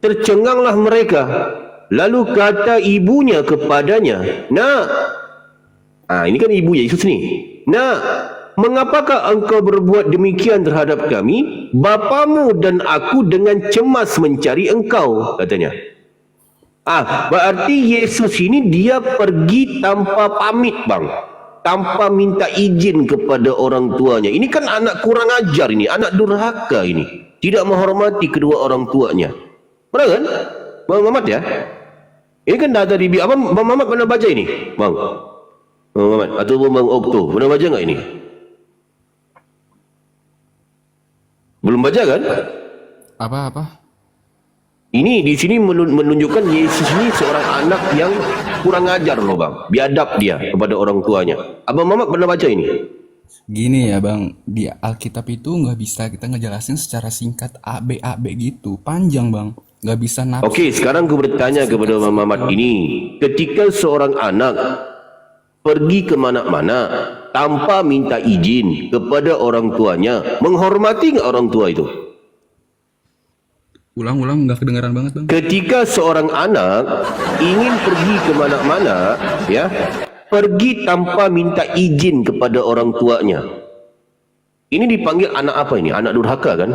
Tercenganglah mereka. Lalu kata ibunya kepadanya, "Nak," ini kan ibu Yesus nih. "Nak, mengapakah engkau berbuat demikian terhadap kami? Bapamu dan aku dengan cemas mencari engkau," katanya. Berarti Yesus ini dia pergi tanpa pamit bang, tanpa minta izin kepada orang tuanya. Ini kan anak kurang ajar ini, anak durhaka ini, tidak menghormati kedua orang tuanya. Benar kan, Bang Mamat ya? Ini kan data di Bang Mamat pernah baca ini, Bang? Bang Mamat atau Bang Okto pernah baca nggak ini? Belum baca kan? Apa? Ini di sini menunjukkan Yesus ini seorang anak yang kurang ajar loh bang, biadab dia kepada orang tuanya. Abang Mamat pernah baca ini? Gini ya bang, di Alkitab itu nggak bisa kita ngejelasin secara singkat AB gitu, panjang bang, nggak bisa nafsu. Oke, sekarang aku bertanya kepada Bang Mamat ini, ketika seorang anak pergi kemana-mana tanpa minta izin kepada orang tuanya, menghormati nggak orang tua itu? Ulang nggak kedengaran banget bang. Ketika seorang anak ingin pergi kemana-mana, ya, pergi tanpa minta izin kepada orang tuanya, ini dipanggil anak apa ini? Anak durhaka kan?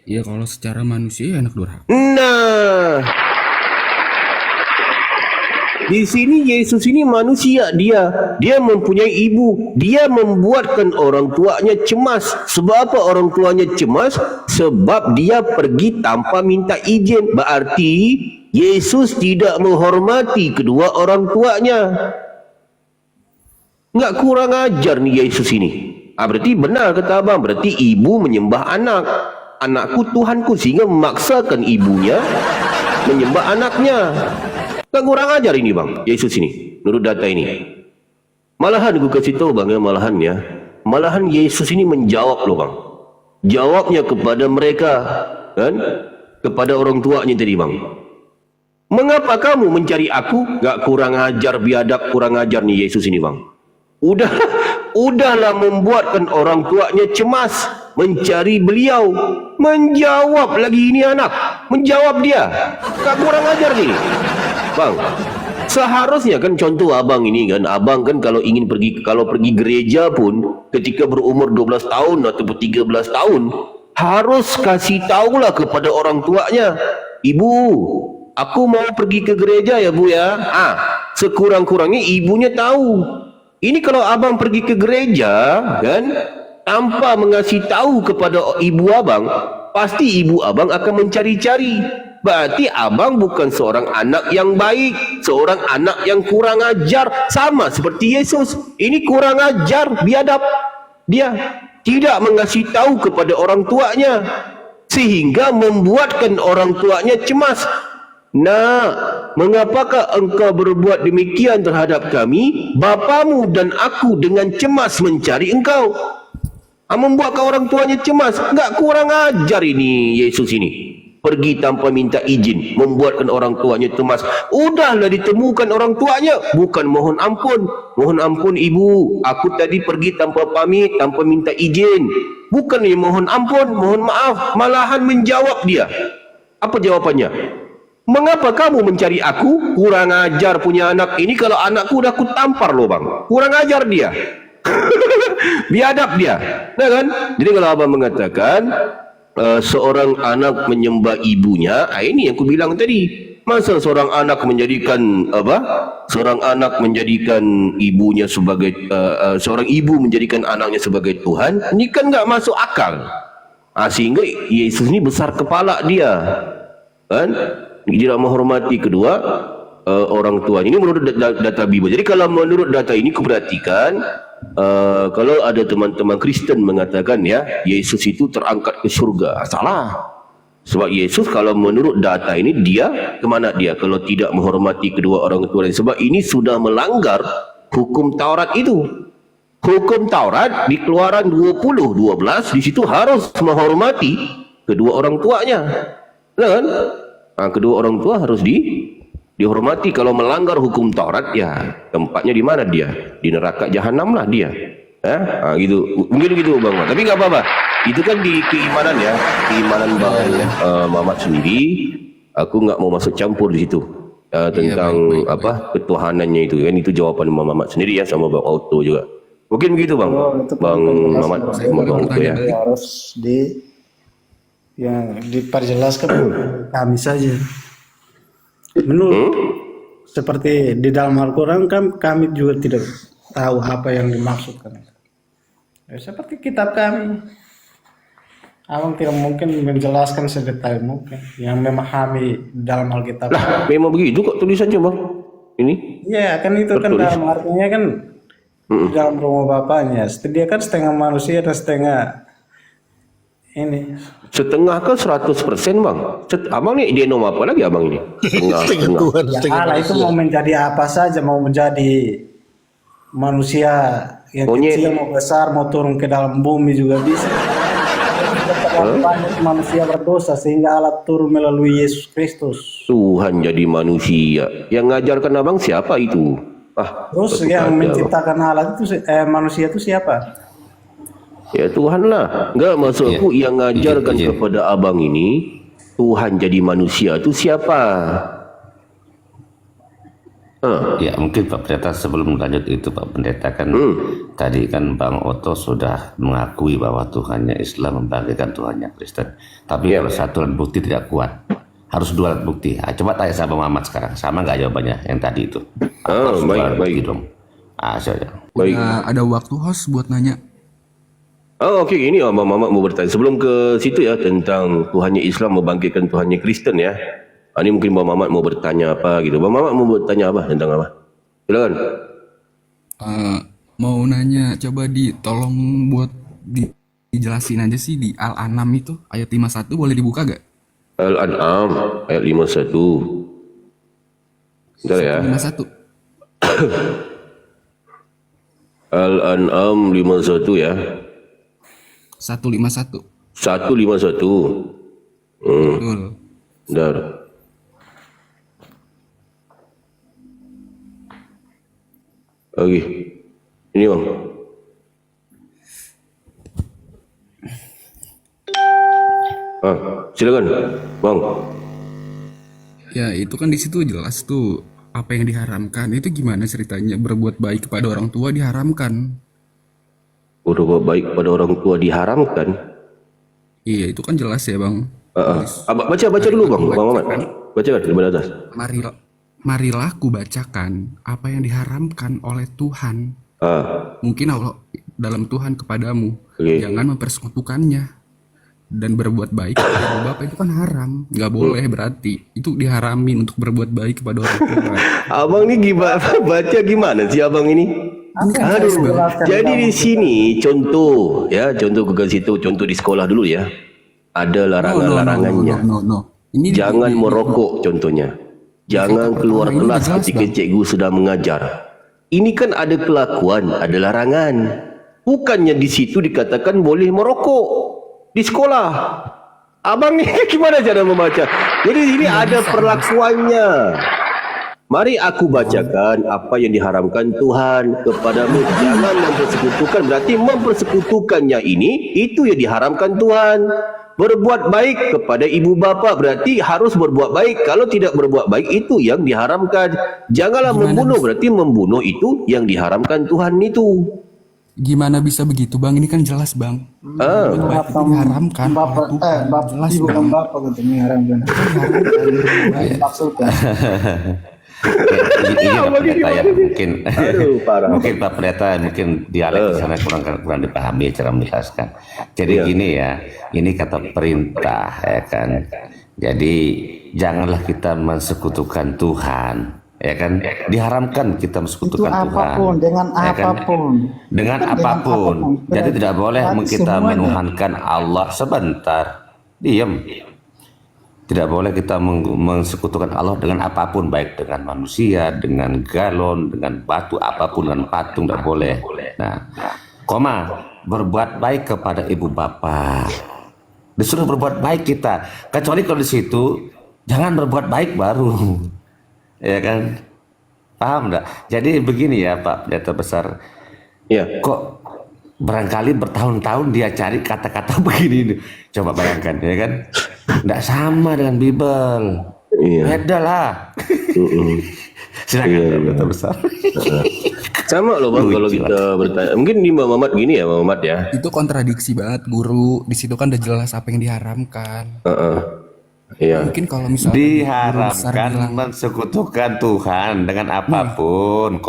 Iya kalau secara manusia anak durhaka. Nah, di sini Yesus ini manusia, dia mempunyai ibu, dia membuatkan orang tuanya cemas. Sebab apa orang tuanya cemas? Sebab dia pergi tanpa minta izin. Berarti Yesus tidak menghormati kedua orang tuanya. Nggak kurang ajar nih Yesus ini. Berarti benar kata abang, berarti ibu menyembah anak. Anakku Tuhanku, sehingga memaksakan ibunya menyembah anaknya. Nggak kurang ajar ini bang, Yesus ini, menurut data ini. Malahan gue kasih tahu bang ya, malahan Yesus ini menjawab loh bang. Jawabnya kepada mereka, kan, kepada orang tuanya tadi bang. "Mengapa kamu mencari aku?" Nggak kurang ajar, biadab, kurang ajar nih Yesus ini bang. Udahlah membuatkan orang tuanya cemas mencari beliau. Menjawab lagi ini anak, menjawab dia. Nggak kurang ajar nih bang. Seharusnya kan contoh abang ini kan, abang kan kalau pergi gereja pun ketika berumur 12 tahun atau 13 tahun harus kasih tahulah kepada orang tuanya, "Ibu, aku mau pergi ke gereja ya bu ya." Sekurang-kurangnya ibunya tahu. Ini kalau abang pergi ke gereja kan tanpa mengasih tahu kepada ibu abang, pasti ibu abang akan mencari-cari. Berarti abang bukan seorang anak yang baik, seorang anak yang kurang ajar, sama seperti Yesus. Ini kurang ajar, biadab. Dia tidak mengasih tahu kepada orang tuanya, sehingga membuatkan orang tuanya cemas. "Nak, mengapakah engkau berbuat demikian terhadap kami? Bapamu dan aku dengan cemas mencari engkau." Membuatkan orang tuanya cemas. Enggak kurang ajar ini Yesus ini. pergi tanpa minta izin, membuatkan orang tuanya cemas. Udahlah ditemukan orang tuanya, bukan mohon ampun ibu, aku tadi pergi tanpa pamit, tanpa minta izin. Bukan ni mohon ampun, mohon maaf, malahan menjawab dia. Apa jawabannya? Mengapa kamu mencari aku? Kurang ajar punya anak ini, kalau anakku udah aku tampar loh bang. Kurang ajar dia. Biadab dia. Nah kan? Jadi kalau abang mengatakan seorang anak menyembah ibunya, ini yang aku bilang tadi. Masa seorang anak menjadikan seorang anak menjadikan ibunya sebagai seorang ibu menjadikan anaknya sebagai Tuhan? Ini kan nggak masuk akal. Sehingga Yesus ini besar kepala dia, kan? Dia tidak menghormati kedua orang tua. Ini menurut data Bible. Jadi kalau menurut data ini aku perhatikan, kalau ada teman-teman Kristen mengatakan ya Yesus itu terangkat ke surga, salah. Sebab Yesus kalau menurut data ini dia kemana dia kalau tidak menghormati kedua orang tua. Sebab ini sudah melanggar hukum Taurat itu. Hukum Taurat di Keluaran 20:12 di situ harus menghormati kedua orang tuanya. Kan? Kedua orang tua harus dihormati. Kalau melanggar hukum Taurat ya tempatnya di mana dia? Di neraka jahanam lah dia. Gitu. Mungkin gitu bang. Tapi nggak apa-apa. Itu kan di keimanan ya, keimanan bang Mamat sendiri. Aku nggak mau masuk campur di situ tentang ketuhanannya itu kan. Itu jawaban bang Mamat sendiri ya, sama bang Auto juga. Mungkin begitu bang, bang Mamat sama bang Auto ya. Harus diperjelaskan kami saja. Menurut seperti di dalam Al-Quran kami juga tidak tahu apa yang dimaksudkan. Seperti kitab kami, abang tidak mungkin menjelaskan sedetail mungkin yang memahami dalam Alkitab. Lah, memang begitu kok tulisannya bang. Ini? Iya kan itu kan dalam artinya kan dalam rumah bapaknya. Dia kan setengah manusia dan setengah ini. Setengah kan 100% bang. Abang ni dia nom apa lagi abang ini? Setengah Tuhan, Allah itu mau menjadi apa saja, mau menjadi manusia yang kecil mau besar, mau turun ke dalam bumi juga bisa. Banyak manusia berdosa sehingga Allah turun melalui Yesus Kristus. Tuhan jadi manusia. Yang ngajarkan abang siapa itu? Terus yang menciptakan Allah itu manusia itu siapa? Ya Tuhan lah. Enggak, maksudku yang ngajarkan kepada abang ini Tuhan jadi manusia itu siapa? Ya mungkin Pak Pendeta sebelum lanjut itu Pak Pendeta kan tadi kan Bang Otto sudah mengakui bahwa Tuhannya Islam membangkitkan Tuhannya Kristen. Tapi kalau satu alat bukti tidak kuat, harus dua alat bukti. Coba tanya sama Bang Mamat sekarang, sama nggak jawabannya yang tadi itu? Baik dong. Baik. Ada waktu host buat nanya. Okey, ini Bang Mamat mau bertanya. Sebelum ke situ ya tentang Tuhannya Islam membangkitkan Tuhannya Kristen ya. Ini mungkin Bang Mamat mau bertanya apa gitu. Bang Mamat mau bertanya apa tentang apa? Silakan. Mau nanya, coba tolong buat dijelasin aja sih di Al-An'am itu ayat 51 boleh dibuka gak? Al-An'am ayat 51. Bentar ya. 51. Al-An'am 51 ya. 151. 151. Betul. Bentar. Okey. Ini bang. Silakan, bang. Ya itu kan di situ jelas tuh apa yang diharamkan. Itu gimana ceritanya berbuat baik kepada orang tua diharamkan? Berbuat baik kepada orang tua diharamkan? Iya itu kan jelas ya bang. Baca dulu bang Mamat. Baca kan di atas. Marilah ku bacakan apa yang diharamkan oleh Tuhan. Mungkin Allah dalam Tuhan kepadamu. Jangan mempersekutukannya dan berbuat baik kepada Bapak itu kan haram. Nggak boleh berarti. Itu diharamin untuk berbuat baik kepada orang tua. Abang ini baca gimana sih abang ini? Jadi di sini contoh ke situ, contoh di sekolah dulu ya. Ada larangan-larangannya. Ini jangan merokok contohnya. Jangan keluar kelas ketika cikgu sedang mengajar. Ini kan ada kelakuan, ada larangan. Bukannya di situ dikatakan boleh merokok di sekolah. Abang ini gimana cara membaca? Jadi ini ada perlakuannya. Mari aku bacakan apa yang diharamkan Tuhan kepadamu. Jangan mempersekutukan, berarti mempersekutukannya ini, itu yang diharamkan Tuhan. Berbuat baik kepada ibu bapa, berarti harus berbuat baik. Kalau tidak berbuat baik, itu yang diharamkan. Janganlah membunuh, berarti membunuh itu yang diharamkan Tuhan itu. Gimana bisa begitu bang? Ini kan jelas bang. Baik itu diharamkan oleh Tuhan. Jelas bukan bang. bapak gitu mengharamkan. Maksudnya. Ini Pak Pendeta ya mungkin. Aduh, parah. Mungkin Pak Pendeta mungkin dialek di sana kurang dipahami cara menjelaskan. Jadi gini ya, ini kata perintah ya kan. Jadi janganlah kita mensekutukan Tuhan. Ya kan, diharamkan kita mensekutukan Tuhan. Apapun, dengan ya kan? apapun. Dengan apapun. Jadi tidak boleh kita menuhankan Allah. Sebentar, diam. Tidak boleh kita mensekutukan Allah dengan apapun, baik dengan manusia, dengan galon, dengan batu, apapun, dengan patung, tidak boleh. Nah, berbuat baik kepada ibu bapak. Disuruh berbuat baik kita. Kecuali kalau di situ jangan berbuat baik baru. Ya kan? Paham enggak? Jadi begini ya Pak Pendeta Besar. Ya. Kok barangkali bertahun-tahun dia cari kata-kata begini. Coba bayangkan ya kan? Enggak sama dengan Bible. Iya. Beda lah. Silakan Pak Pendeta Besar. Sama loh Bang kalau kita bertanya. Mungkin di Mbak Mamat gini ya Mbak Mamat ya. Itu kontradiksi banget guru. Di situ kan udah jelas apa yang diharamkan. Iya. Mungkin kalau misalnya diharamkan mensekutukan Tuhan dengan apapun,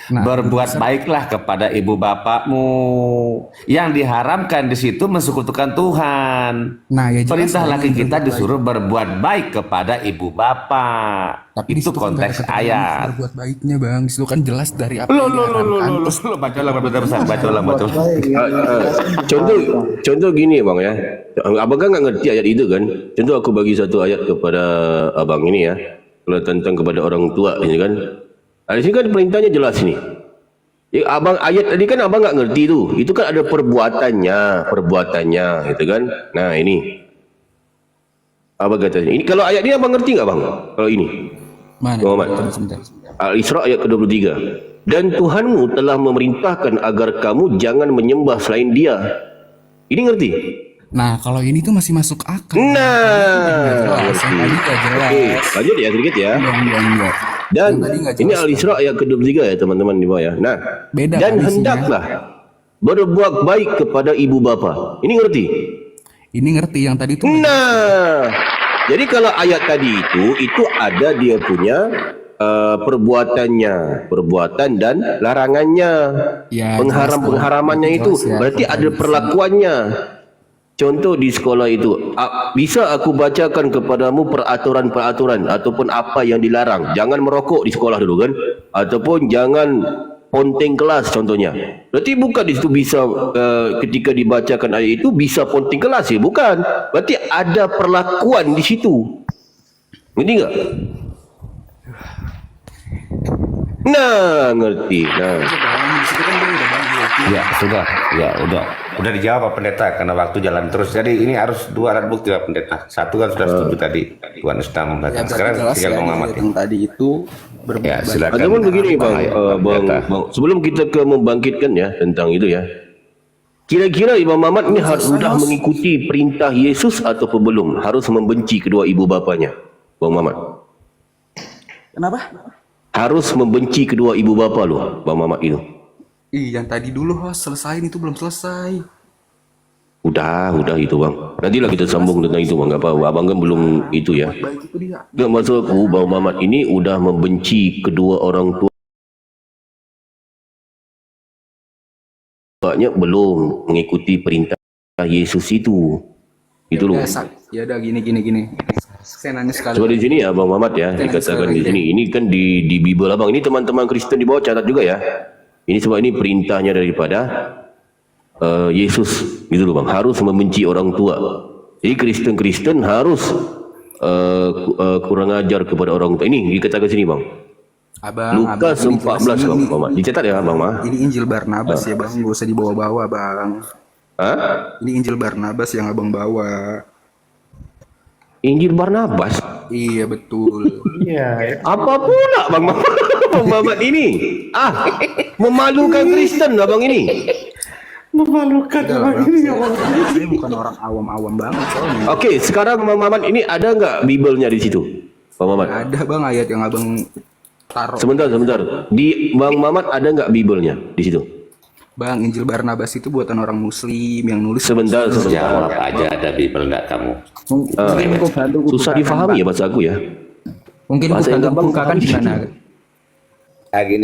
berbuat baiklah kepada ibu bapakmu. Yang diharamkan di situ mensekutukan Tuhan. Nah, ya perintah laki kita disuruh berbuat baik kepada ibu bapak. Tapi itu konteks ayat. Berbuat baiknya bang, di situ kan jelas dari apa Lo bacalah baca. Contoh gini Bang ya. Abang kan nggak ngerti ayat itu kan. Contoh aku bagi satu ayat kepada abang ini ya. Kalau tentang kepada orang tua ini kan. Di sini kan perintahnya jelas ini. Ya, abang ayat tadi kan abang nggak ngerti itu. Itu kan ada perbuatannya, gitu kan. Nah ini. Abang kata ini. Kalau ayat ini abang ngerti nggak bang? Kalau ini. Mana? Sebentar. Al-Isra ayat ke-23. Dan Tuhanmu telah memerintahkan agar kamu jangan menyembah selain Dia. Ini ngerti? Nah, kalau ini tuh masih masuk akal. Nah, oke, lanjut ya sedikit ya. Enggak. Dan ini Al-Isra ayat ke-23 ya teman-teman di bawah ya. Nah, beda dan hendaklah berbuat baik kepada ibu bapa. Ini ngerti? Ini ngerti yang tadi tuh. Nah, jadi kalau ayat tadi itu ada dia punya perbuatan dan larangannya, ya, pengharamannya itu ya, berarti ada perlakuannya. Contoh di sekolah itu, bisa aku bacakan kepadamu peraturan-peraturan ataupun apa yang dilarang. Jangan merokok di sekolah dulu kan, ataupun jangan ponteng kelas contohnya. Berarti bukan di situ bisa ketika dibacakan ayat itu bisa ponteng kelas ya, bukan. Berarti ada perlakuan di situ. Ngerti enggak? Nah, ngerti. Nah. Ya sudah, udah dijawab Pak Pendeta karena waktu jalan terus. Jadi ini harus dua alat bukti Pak Pendeta. Satu kan sudah setuju tadi, Tuhan sedang membaca. Sekarang tinggal mengamati. Yang tadi itu Ya silakan. Ataupun begini bang, sebelum kita ke membangkitkan ya tentang itu ya. Kira-kira Imam Mamat ini harus sudah mengikuti perintah Yesus atau belum? Harus membenci kedua ibu bapanya, Bang Mamat. kenapa? Harus membenci kedua ibu bapa loh, Bang Mamat itu. Yang tadi dulu selesai, itu belum selesai. Udah itu bang. Nantilah kita sambung tentang itu bang. Gak apa-apa, abang kan belum itu ya. Baik itu dia. Gak maksud aku, Bang Mamat ini udah membenci kedua orang tuanya belum mengikuti perintah Yesus itu. Itu loh. Ya udah gini. Saya nanya sekali. Coba di sini ya Bang Mamat ya, dikatakan di sini. Ini kan di Bible abang. Ini teman-teman Kristen di bawah catat juga ya. Ini sebab ini perintahnya daripada Yesus gitu loh bang, harus membenci orang tua. Jadi Kristen harus kurang ajar kepada orang tua. Ini dikatakan sini bang. Lukas 14 bang Mama. Dicatat ya bang Ma. Ini Injil Barnabas ya bang, gak usah dibawa-bawa bang. Hah? Ini Injil Barnabas yang abang bawa. Injil Barnabas. Iya betul. Iya, Apa pula Bang Mamat? Bang Mamat ini? Memalukan Kristen Abang ini. memalukan orang ini ya Bang. Saya bukan orang awam-awam banget soalnya. Oke, sekarang Bang Mamat ini ada nggak Biblenya di situ? Bang Mamat. Ada bang ayat yang abang taruh. Sebentar. Di Bang Mamat ada nggak Biblenya di situ? Bang, Injil Barnabas itu buatan orang Muslim yang nulis. Sebentar. Jawab aja, ada Bible nggak kamu? Mungkin aku bantu Susah bukakan, difahami Bang. ya bahasa aku ya. Mungkin Bahasa aku yang bantu gampang bukakan difahami. gimana?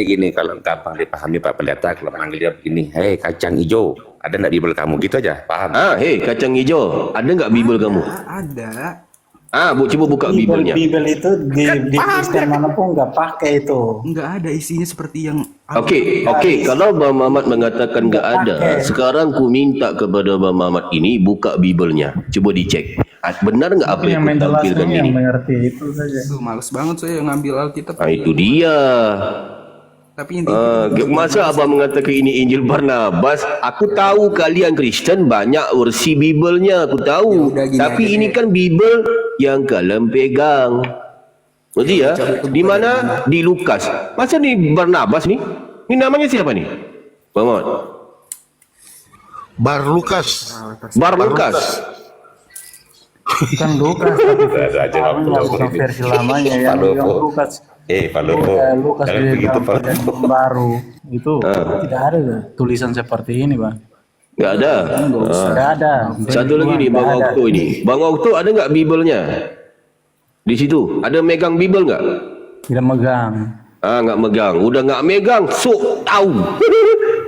Gini, kalau gampang dipahami Pak Pendeta, kalau manggil dia begini, hei kacang hijau, ada nggak Bible kamu? Gitu aja, paham? Hei kacang hijau, ada nggak Bible kamu? Ada. Coba buka Biblenya. Bible itu di Kristen manapun nggak pakai itu. Enggak ada isinya seperti yang Oke. Kalau Bang Mamat mengatakan nggak ada, sekarang ku minta kepada Bang Mamat ini buka Biblenya. Coba dicek. Benar nggak apa yang ku tampilkan menjelaskan yang ini? mengerti itu saja. Itu males banget saya ngambil Alkitab. Itu dia. Tapi intinya Masa abang mengatakan ini Injil Barnabas? Aku tahu kalian Kristen banyak versi Biblenya, aku tahu. Ya udah, gini Tapi aja ini deh. kan Bible yang kalian pegang. Berarti ya? Di mana? Di Lukas. Masa di Barnabas nih? Ini namanya siapa nih? Bang Mamat. Bar Lukas. Bar Lukas. Bukan Lukas, tapi Ada aja bukan versi lamanya yang Lukas. Pak Lopo, Lukas jangan di begitu dalam Pak perjanjian Lopo. baru itu tidak ada tulisan seperti ini Bang. Nggak ada. Tidak ada. Satu lagi nih Bang Nggak ada. Okto ini. Bang Okto ada nggak Biblenya? Di situ ada megang Bible nggak? Tidak megang. Nggak megang. Udah nggak megang, sok tahu.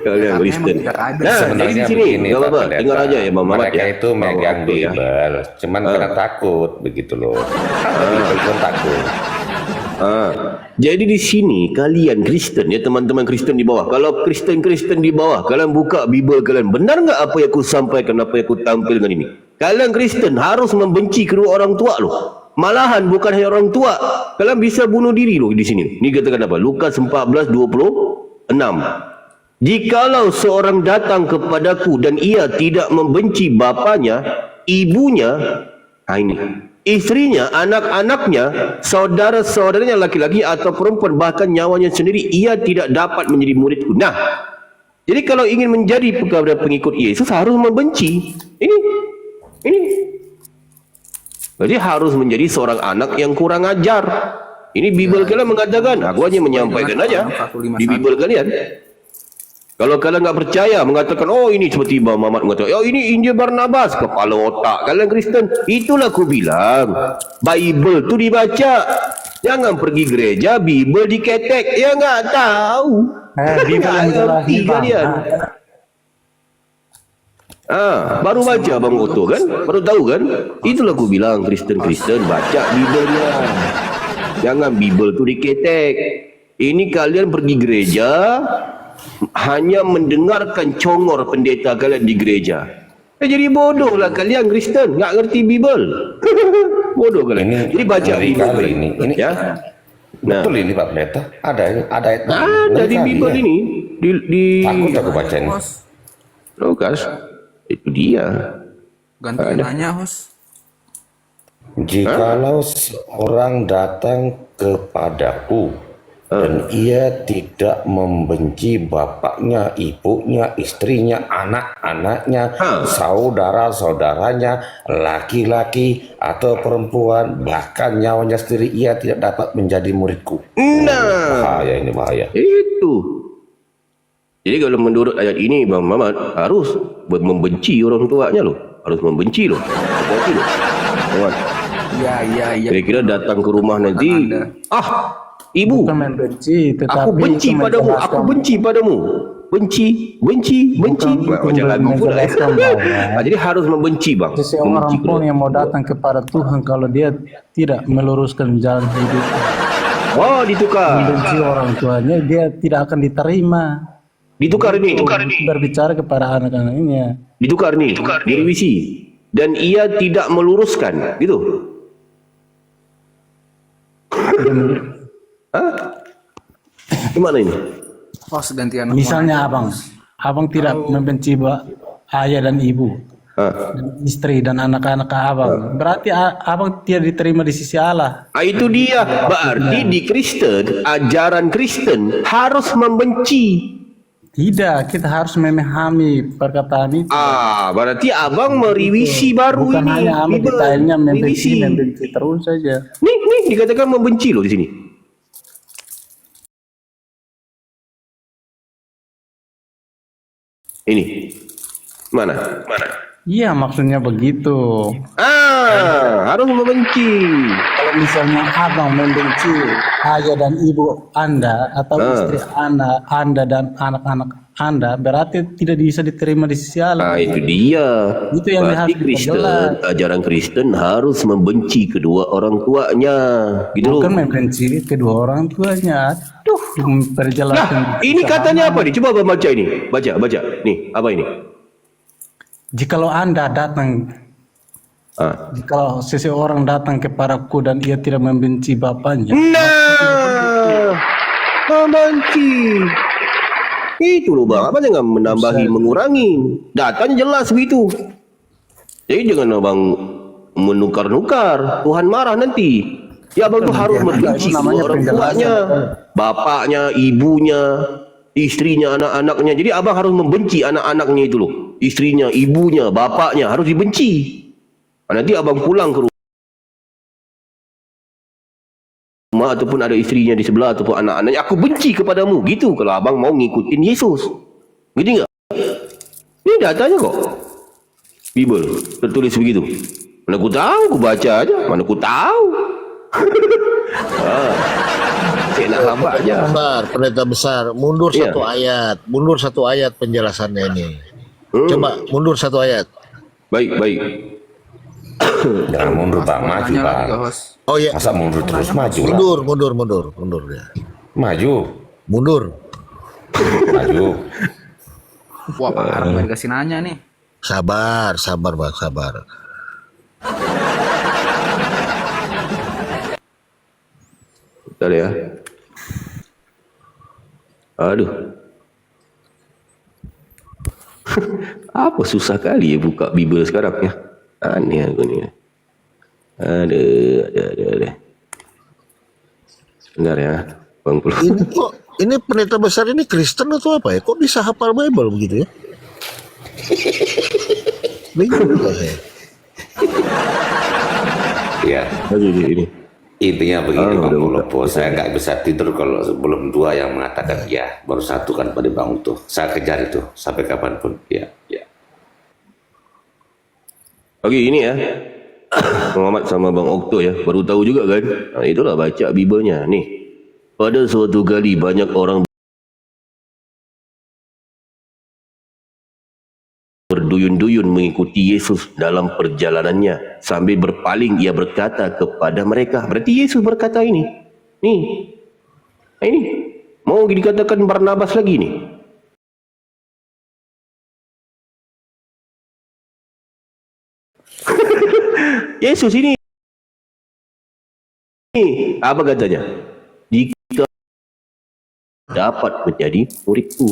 Kalian Kristen. tidak ada. Nah, jadi di sini begini, nggak Pak apa-apa. Pendeta. Dengar aja ya Bang Mamat Mereka ya. itu megang Okto ya. Bible, cuman karena takut begitu loh. Bible pun takut. Jadi di sini kalian Kristen ya teman-teman Kristen di bawah. Kalau Kristen di bawah, kalian buka Bible kalian. Benar nggak apa yang aku sampaikan, apa yang aku tampilkan ini? Kalian Kristen harus membenci kedua orang tua loh. Malahan bukan hanya orang tua, kalian bisa bunuh diri loh di sini. Ini katakan apa? Lukas 14:26. Jikalau seorang datang kepadaku dan ia tidak membenci bapaknya, ibunya, ini. Istrinya, anak-anaknya, saudara-saudaranya laki-laki atau perempuan, bahkan nyawanya sendiri, ia tidak dapat menjadi muridku. Nah, jadi kalau ingin menjadi kepada pengikut Yesus harus membenci. Ini. Jadi harus menjadi seorang anak yang kurang ajar. Ini Bible kalian mengatakan. Aku hanya menyampaikan aja di Bible kalian. Kalau kalian nggak percaya, mengatakan, oh ini seperti Bang Mamat mengatakan, oh ini Injil Barnabas, kepala otak kalian Kristen. Itulah aku bilang, Bible tu dibaca. Jangan pergi gereja, Bible diketek. Ya nggak tahu. Bible yang Nggak jelas ngerti nih, Bang. kalian. Baru baca Bang Otto kan, baru tahu kan. Itulah aku bilang, Kristen baca Biblenya. Jangan Bible tu diketek. Ini kalian pergi gereja, hanya mendengarkan congor pendeta kalian di gereja. Jadi bodoh lah kalian Kristen, nggak ngerti Bible. Bodoh kalian. Jadi baca Ngeri Bible kali ini. ya. Nah, Betul ini Pak Pendeta. Ada ayat. ada di Ngeri kali Bible ya. ini di Takut aku baca ini. Lukas. Itu dia. ganti nanya host. Jikalau seorang datang kepadaku dan ia tidak membenci bapaknya, ibunya, istrinya, anak-anaknya, saudara-saudaranya, laki-laki atau perempuan, bahkan nyawanya sendiri, ia tidak dapat menjadi muridku. Nah, Bahaya ini, bahaya. itu. Jadi kalau menurut ayat ini Bang Mamat harus membenci orang tuanya loh. Harus membenci loh. Hati-hati loh. Kawan. Iya. Kira-kira datang ke rumah nanti, ibu, Bukan membenci, tetapi aku benci itu padamu, menjelaskan- aku benci padamu. Benci. Bukan Macam lagu pula. menjelaskan, Bang, ya. Jadi harus membenci Bang. Seseorang Membenci pun kedua. yang mau datang kepada Tuhan kalau dia tidak meluruskan jalan hidup, Oh, ditukar. membenci orang tuanya, dia tidak akan diterima. Ditukar ini. Berbicara kepada anak-anaknya. Ditukar nih. Direvisi. Dan ia tidak meluruskan. Gitu. Gimana ini? Host gantian. Misalnya abang tidak membenci ayah dan ibu, dan istri dan anak-anak abang. Berarti abang tidak diterima di sisi Allah. Itu dia. Berarti di Kristen, ajaran Kristen harus membenci. Tidak, kita harus memahami perkataan itu. Berarti abang merevisi baru Bukan ini. hanya amat Bible. detailnya Revisi. membenci terus saja. Nih dikatakan membenci loh di sini. Ini. Mana? Iya, maksudnya begitu. Harus membenci. Kalau misalnya abang membenci ayah dan ibu Anda atau istri Anda dan anak-anak Anda, berarti tidak bisa diterima di sisi Allah. Itu dia. Itu yang Berarti harus Kristen, diperjelas. ajaran Kristen harus membenci kedua orang tuanya. Gitu loh. Bukan membenci kedua orang tuanya. Aduh, perjelasan. Ini katanya apa nih? Coba abang baca ini. Baca. Nih, apa ini? Jikalau Anda datang, jikalau seseorang datang kepadaku dan ia tidak membenci bapaknya, membenci. Itu loh bang, apa jangan menambahi, mengurangi. Datanya jelas begitu. Jadi jangan abang menukar-nukar. Tuhan marah nanti. Ya abang tuh harus membenci kedua orang tuanya, bapaknya, ibunya, istrinya, anak-anaknya. Jadi abang harus membenci anak-anaknya itu loh. Istrinya, ibunya, bapaknya harus dibenci. Nanti abang pulang ke rumah ataupun ada istrinya di sebelah ataupun anak-anaknya, aku benci kepadamu. Gitu kalau abang mau ngikutin Yesus. Gitu enggak? Ini datanya kok. Bible tertulis begitu. Mana aku tahu, aku baca aja. Mana aku tahu. Saya nak lambat aja. Besar, pendeta besar, mundur Iya. satu ayat penjelasannya ini. Coba mundur satu ayat. Baik. Jangan mundur Bang, maju Tanya Bang. lagi, host. Oh iya, Masa mundur terus, maju lah. mundur ya. Maju. Mundur. Wah, Pak Harap nggak dikasih nanya nih. Sabar Bang, sabar. Bentar ya. Aduh. Apa susah kali ya buka Bible sekarang ya. Aneh aku ni. Ada. Bentar ya. Bang Puluh. Ini pendeta besar ini Kristen atau apa ya? Kok bisa hafal Bible begitu ya? Bingung juga saya. Ya, Ini. intinya begini Bang udah Polopo, saya nggak bisa tidur kalau sebelum dua yang mengatakan ya, baru satu kan pada Bang Utuh. Saya kejar itu sampai kapanpun. Ya. Oke, ini ya. Muhammad sama Bang Okto ya, baru tahu juga kan. Nah, itulah baca Biblenya nih. Pada suatu kali banyak orang berduyun-duyun mengikuti Yesus dalam perjalanannya. Sambil berpaling ia berkata kepada mereka. Berarti Yesus berkata ini. Nih. Nah, ini. Mau dikatakan Barnabas lagi nih. Yesus ini. Apa katanya? Jika dapat menjadi muridku.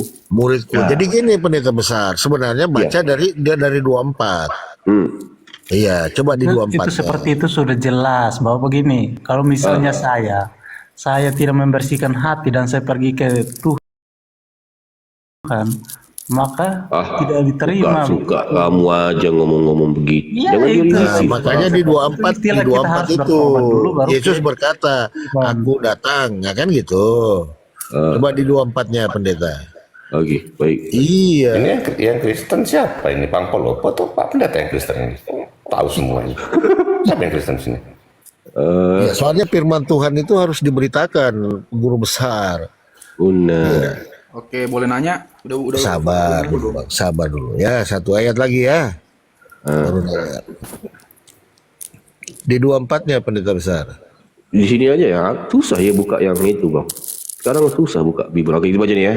Jadi gini pendeta besar, sebenarnya baca dari 24. Iya, coba di 24. Itu seperti itu sudah jelas bahwa begini, kalau misalnya saya tidak membersihkan hati dan saya pergi ke Tuhan, maka tidak diterima. Suka kamu aja ngomong-ngomong begitu. Iya, Jangan itu. dirisi. Makanya di 24 Istilah kita harus itu bertobat dulu, baru Yesus berkata, aku datang, ya kan gitu. Coba di 24-nya pendeta. Oke, baik. Iya. Ini yang Kristen siapa ini? Bang Polopo atau Pak Pendeta yang Kristen ini? Tahu semuanya. Siapa yang Kristen sini? Ya, soalnya firman Tuhan itu harus diberitakan, guru besar. Benar. Oke, boleh nanya? Udah. Sabar dulu Bang, sabar dulu. Ya, satu ayat lagi ya. Baru nanya. Di 24-nya pendeta besar. Di sini aja ya. Susah ya buka yang itu, Bang. Sekarang susah buka Bible. Oke, kita baca nih ya.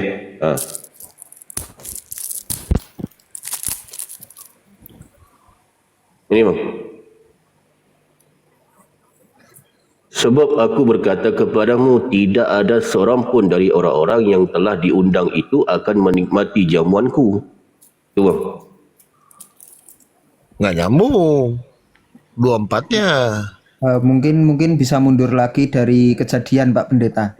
Ini, Bang. Sebab aku berkata kepadamu, tidak ada seorang pun dari orang-orang yang telah diundang itu akan menikmati jamuanku. Itu, Bang. nggak nyambung 24-nya. Mungkin bisa mundur lagi dari kejadian Pak Pendeta.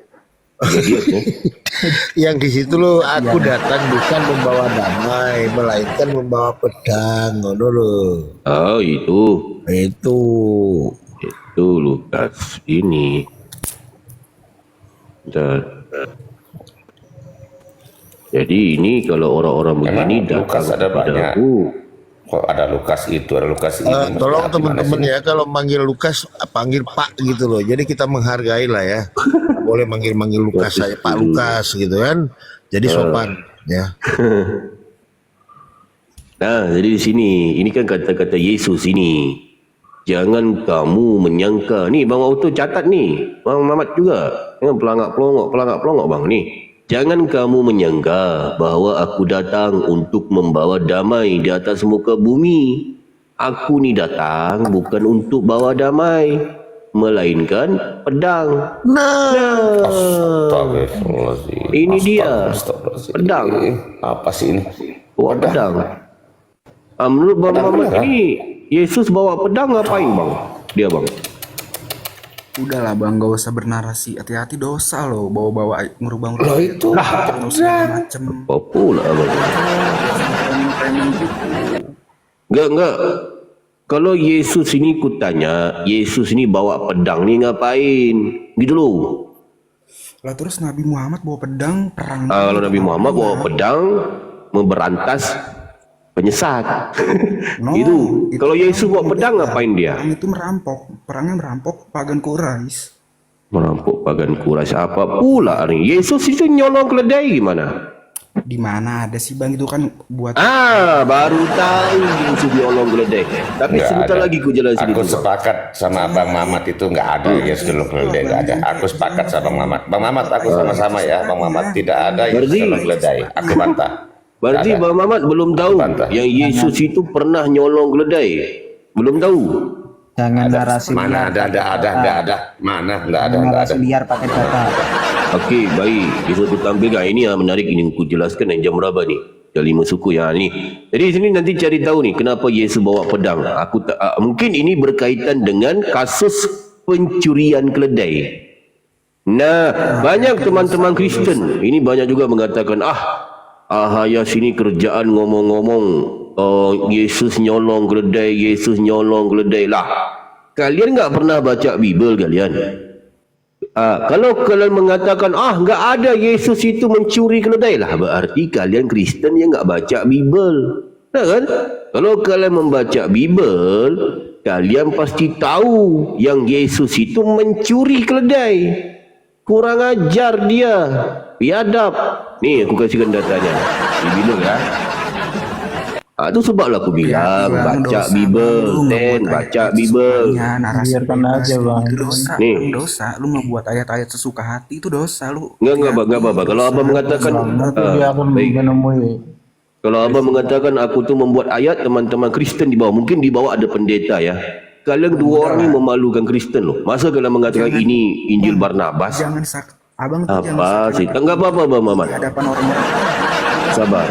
Yang di situ loh, aku datang bukan membawa damai, melainkan membawa pedang, ngono loh. Oh itu Lukas ini. Jadi ini kalau orang-orang begini Memang Lukas datang ada kepada banyak. aku. Kok ada Lukas itu, ada Lukas ini. Tolong Gimana teman-teman sih? ya, kalau manggil Lukas panggil Pak gitu loh. Jadi kita menghargai lah ya. Boleh manggil Lukas saya Pak Lukas gitu kan. Jadi sopan ya. Nah, jadi di sini, ini kan kata-kata Yesus ini. Jangan kamu menyangka. Nih Bang Otto catat nih. Bang Mamat juga. Jangan pelangak-pelongok Bang nih. Jangan kamu menyangka bahwa aku datang untuk membawa damai di atas muka bumi. Aku ni datang bukan untuk bawa damai, melainkan pedang. Astagfirullahaladzim. Ini dia. Astagfirullahaladzim. Pedang. Apa sih ini? Bawa pedang. Menurut Bang Mamat ini, Yesus bawa pedang ngapain Bang? Dia Bang. Udahlah bang, gak usah bernarasi. Hati-hati dosa loh, bawa-bawa ngurubah-ngurubah. Itu macam. Apa pula Bang? Enggak. Kalau Yesus ini kutanya, Yesus ini bawa pedang ni ngapain? Gitu loh. Lah terus Nabi Muhammad bawa pedang perang. Kalau Nabi Muhammad bawa pedang memberantas penyesat. Itu. Kalau Yesus bawa pedang ngapain dia? Perang itu merampok, perangnya merampok pagan Quraisy. Merampok pagan Quraisy apa pula nih? Yesus itu nyolong keledai gimana? Di mana ada sih bang, itu kan buat. Baru tahu Yesus nyolong keledai. Tapi nggak sebentar ada. lagi ku jelasin Aku itu. sepakat sama Bang Mamat itu nggak ada Yesus dulu keledai, nggak ada. Aku sepakat sama Bang Mamat. Bang Mamat, aku sama-sama ya. Bang Mamat tidak ada Yesus Berarti- dulu keledai. Aku bantah. Berarti Ada. Bang Mamat belum tahu Bantah. yang Yesus itu pernah nyolong keledai. Belum tahu. Jangan narasi Mana liar. ada. Mana nggak ada. Narasi liar pakai data. Okey, baik. Yesus tu tampilkan. Ini yang menarik ini aku jelaskan jam berapa ni? Jam 5 suku ya ni. Jadi sini nanti cari tahu ni kenapa Yesus bawa pedang. Mungkin ini berkaitan dengan kasus pencurian keledai. Nah, banyak teman-teman Kristen ini banyak juga mengatakan ya sini kerjaan ngomong-ngomong Yesus nyolong keledai lah. Kalian enggak pernah baca Bible kalian? Kalau kalian mengatakan enggak ada Yesus itu mencuri keledai lah, berarti kalian Kristen yang enggak baca Bible. Nah kan? Kalau kalian membaca Bible, kalian pasti tahu yang Yesus itu mencuri keledai. Kurang ajar dia. Biadab. Nih aku kasihkan datanya. Di Bible ya. Itu sebablah aku bilang baca Bible, baca Bible. Biarkan aja bang. Itu dosa, Nih. Bang, dosa. Lu mau buat ayat-ayat sesuka hati itu dosa lu. Enggak apa-apa. Kalau abang mengatakan Nanti dia akan baik. menemui. Kalau abang mengatakan aku tu membuat ayat, teman-teman Kristen di bawah, mungkin di bawah ada pendeta ya. Kalian dua orang ni memalukan Kristen loh. Masa kalian mengatakan ini Injil Barnabas? Jangan abang tuh jangan Apa sih? Enggak apa-apa Bang Mamat. di hadapan orang-orang. Sabar.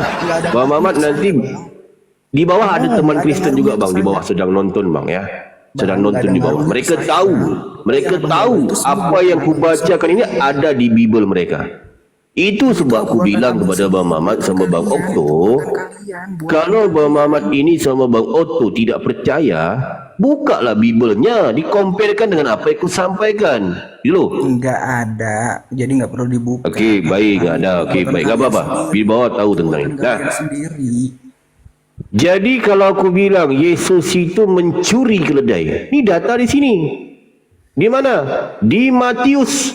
Bang Mamat nanti di bawah ada teman Kristen juga Bang, di bawah sedang nonton Bang ya. Sedang nonton di bawah. Mereka tahu apa yang kubacakan ini ada di Bible mereka. Itu sebab aku bilang kepada Bang Mamat sama Bang Okto, kalau Bang Mamat ini sama Bang Otto tidak percaya, bukalah Biblenya, dikomparekan dengan apa yang aku sampaikan. Dulu. Enggak ada, jadi nggak perlu dibuka. Okey, baik, enggak ada. Okey, baik. Enggak apa-apa. Di bawah tahu tentang ini. Nah, Sendiri. jadi kalau aku bilang Yesus itu mencuri keledai, ini data di sini. Di mana? Di Matius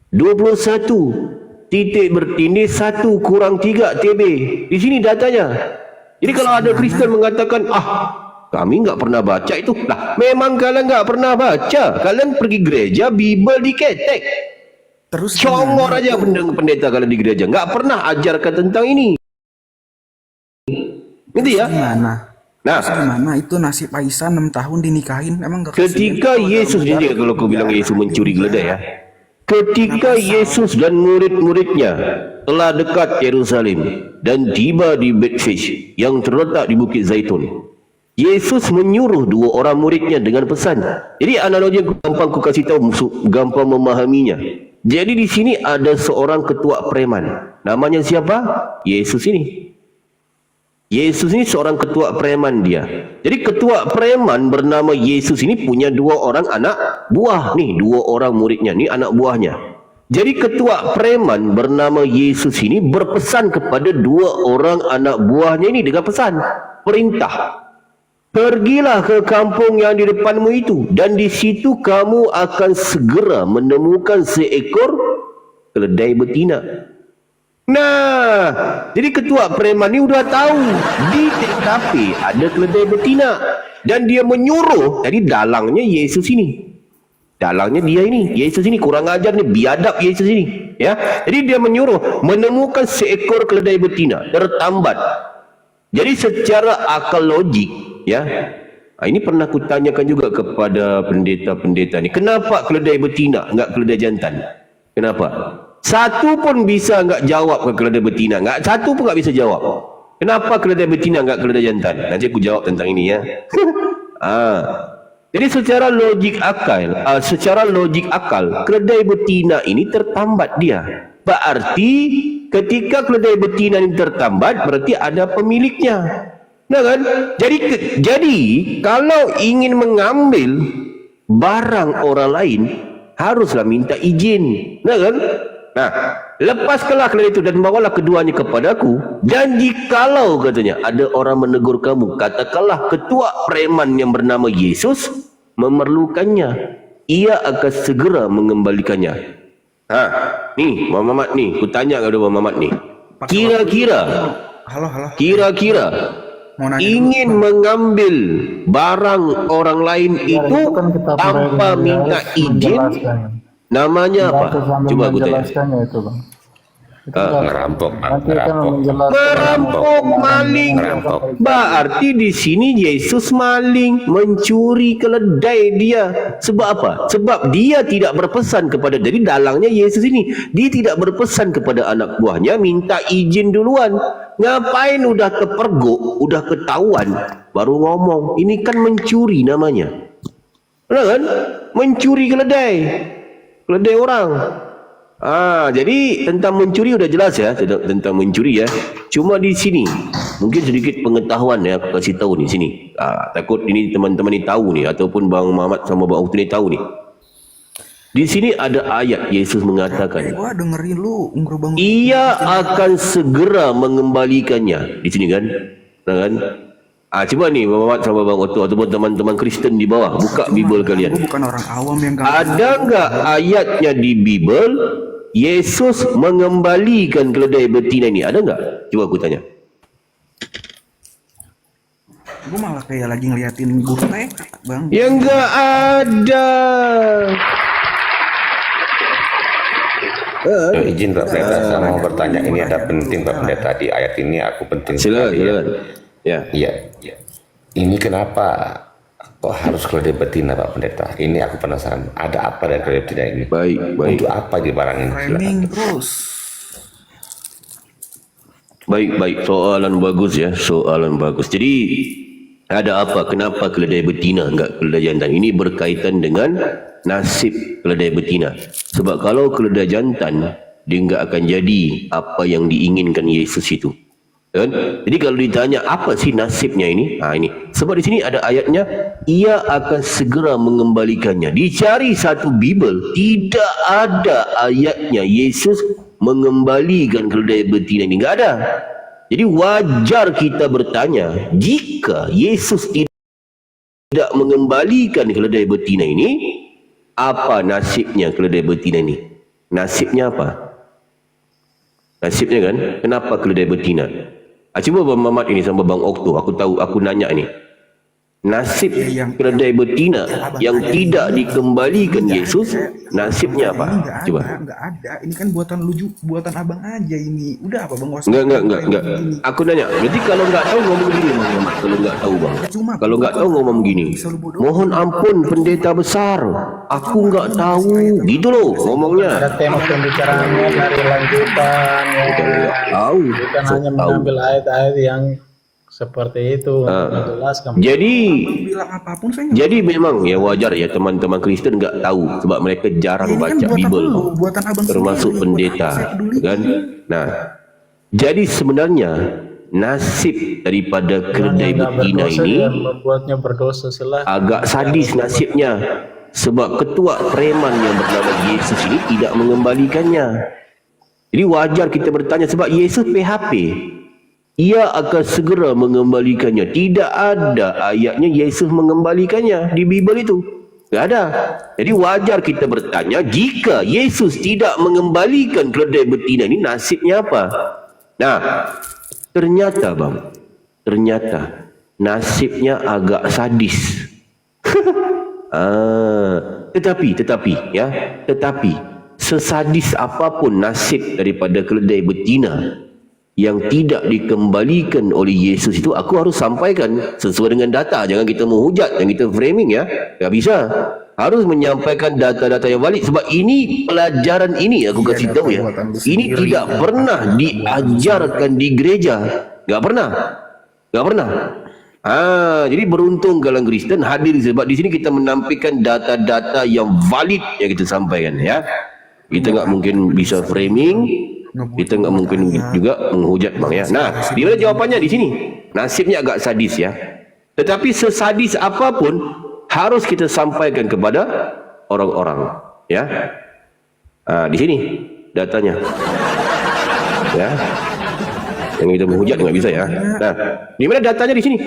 21 titik bertindih 1 kurang 3 TB. Di sini datanya. Jadi kalau ada Kristen mengatakan kami enggak pernah baca itu, lah memang kalian enggak pernah baca. Kalian pergi gereja, Bible diketek. Terus Congor aja pendeta kalian di gereja, enggak pernah ajarkan tentang ini. Gitu ya? gimana? Nah, Gimana itu nasib Aisyah 6 tahun dinikahin emang gak ketika Yesus ini kalau kau bilang Yesus mencuri keledai ya. Ketika Yesus dan murid-muridnya telah dekat Yerusalem dan tiba di Bethphage yang terletak di Bukit Zaitun. Yesus menyuruh 2 orang muridnya dengan pesan. Jadi analogi yang gampang ku kasih tahu, gampang memahaminya. Jadi di sini ada seorang ketua preman. Namanya siapa? Yesus ini. Yesus ini seorang ketua preman dia. Jadi ketua preman bernama Yesus ini punya 2 orang anak buah. Nih 2 orang muridnya, nih anak buahnya. Jadi ketua preman bernama Yesus ini berpesan kepada 2 orang anak buahnya ini dengan pesan, perintah. Pergilah ke kampung yang di depanmu itu, dan di situ kamu akan segera menemukan seekor keledai betina. Nah, jadi ketua preman ini udah tahu di TKP ada keledai betina, dan dia menyuruh. Jadi dalangnya Yesus ini, dalangnya dia ini, Yesus ini kurang ajar nih, biadab Yesus ini, ya. Jadi dia menyuruh menemukan seekor keledai betina tertambat. Jadi secara akal logik, ya, ini pernah kutanyakan juga kepada pendeta-pendeta ni, kenapa keledai betina enggak keledai jantan? Kenapa? Satu pun bisa enggak jawab ke keledai betina, enggak satu pun enggak bisa jawab. Kenapa keledai betina enggak keledai jantan? Nanti aku jawab tentang ini, ya. Jadi secara logik akal, keledai betina ini tertambat dia. Berarti ketika keledai betina ini tertambat, berarti ada pemiliknya. Nah kan? Jadi kalau ingin mengambil barang orang lain, haruslah minta izin. Nah kan? Nah, lepaskanlah keledai itu dan bawalah keduanya kepadaku. Dan jikalau katanya ada orang menegur kamu, katakanlah ketua preman yang bernama Yesus memerlukannya, ia akan segera mengembalikannya. Nih Bang Mamat nih, ku tanya kepada Bang Mamat nih, kira-kira ingin mengambil barang orang lain itu tanpa minta izin, namanya apa? Coba aku tanya. Ngerampok, maling. Berarti di sini Yesus maling, mencuri keledai dia. Sebab apa? Sebab dia tidak berpesan kepada, jadi dalangnya Yesus ini, dia tidak berpesan kepada anak buahnya minta izin duluan. Ngapain udah kepergok, udah ketahuan baru ngomong. Ini kan mencuri namanya. Benar kan? Mencuri keledai orang. Jadi tentang mencuri udah jelas ya, tentang mencuri ya. Cuma di sini mungkin sedikit pengetahuan ya, aku kasih tahu nih sini. Takut ini teman-teman ini tahu nih, ataupun Bang Mamat sama Bang Ukti ini tahu nih. Di sini ada ayat Yesus mengatakan, ia akan segera mengembalikannya. Di sini kan, kan? Coba nih Bang Mamat sama Bang Otto ataupun teman-teman Kristen di bawah, buka Bible kalian. Bukan orang awam yang ada enggak ayatnya di Bible Yesus mengembalikan keledai betina ini? Ada enggak? Coba aku tanya. Gue malah kayak lagi ngeliatin buku Bang. Ya enggak ada. Izin Pak Pendeta, saya mau bertanya, ini ada penting Pak Pendeta di ayat ini, aku penting. Silakan. Ya. Ini kenapa kok harus keledai betina Pak Pendeta? Ini aku penasaran. Ada apa dari keledai betina ini? Baik. Untuk apa di barang ini? Framing terus. Baik. Soalan bagus ya. Jadi ada apa? Kenapa keledai betina enggak keledai jantan? Ini berkaitan dengan nasib keledai betina. Sebab kalau keledai jantan, dia enggak akan jadi apa yang diinginkan Yesus itu. Kan? Jadi kalau ditanya apa sih nasibnya ini? Ini. Sebab di sini ada ayatnya, ia akan segera mengembalikannya. Dicari satu Bible, tidak ada ayatnya Yesus mengembalikan keledai betina ini. Enggak ada. Jadi wajar kita bertanya, jika Yesus tidak mengembalikan keledai betina ini, apa nasibnya keledai betina ini? Nasibnya apa? Nasibnya kan, kenapa keledai betina? Cuba Bang Mamat ini sama Bang Okto, aku nanya ini. Nasib keledai betina yang tidak dikembalikan Yesus, nasibnya apa? Coba. Enggak ada. Ini kan buatan buatan abang aja ini. Udah apa Bang? Enggak. Aku nanya. Berarti kalau enggak tahu ngomong gini Bang Mamat. Kalau enggak tahu Bang. Kalau enggak tahu ngomong gini. Mohon ampun pendeta besar. Aku enggak tahu. Gitu loh ngomongnya. Ada tema pembicaraannya dari lanjutan. Bukan enggak tahu. Bukan hanya mengambil ayat-ayat yang seperti itu menjelaskan. Jadi bilang apapun saya jadi memang ya wajar ya teman-teman Kristen nggak tahu sebab mereka jarang baca Bible, buatan abang termasuk pendeta, kan? Nah, jadi sebenarnya nasib daripada keledai betina ini membuatnya berdosa agak sadis nasibnya, sebab ketua preman yang bernama Yesus ini tidak mengembalikannya. Jadi wajar kita bertanya sebab Yesus PHP. Ia akan segera mengembalikannya. Tidak ada ayatnya Yesus mengembalikannya di Bible itu. Tidak ada. Jadi wajar kita bertanya, jika Yesus tidak mengembalikan keledai betina ini, nasibnya apa? Nah, ternyata bang, ternyata nasibnya agak sadis. Tetapi sesadis apapun nasib daripada keledai betina yang tidak dikembalikan oleh Yesus itu, aku harus sampaikan sesuai dengan data. Jangan kita menghujat, jangan kita framing ya. Tak bisa. Harus menyampaikan data-data yang valid, sebab ini pelajaran ini aku kasih tahu ya. Ini tidak pernah diajarkan di gereja. Enggak pernah. Enggak pernah. Jadi beruntung kalangan Kristen hadir, sebab di sini kita menampilkan data-data yang valid yang kita sampaikan ya. Kita enggak mungkin bisa framing, kita nggak mungkin juga menghujat bang ya. Nah, di mana jawapannya di sini? Nasibnya agak sadis ya. Tetapi sesadis apapun harus kita sampaikan kepada orang-orang ya. Di sini datanya ya. Yang kita menghujat nggak bisa ya. Nah, di mana datanya di sini?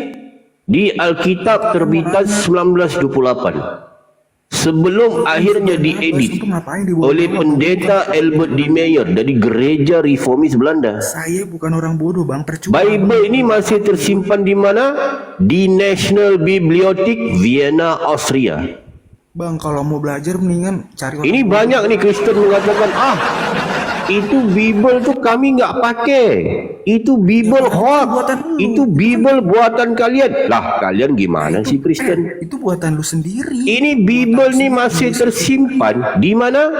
Di Alkitab terbitan 1928. Sebelum akhirnya diedit oleh pendeta Albert D. Meyer dari Gereja Reformis Belanda. Saya bukan orang bodoh bang, percuma. Bible ini masih tersimpan di mana? Di National Bibliothek Vienna, Austria. Bang, kalau mau belajar mendingan cari orang Ini bodoh. banyak nih Kristen mengatakan, itu Bible tuh kami nggak pakai. Itu Bible hoax. Itu Bible buatan kalian. Lah, kalian gimana sih Kristen? Itu buatan lu sendiri. Ini Bible nih masih tersimpan di mana?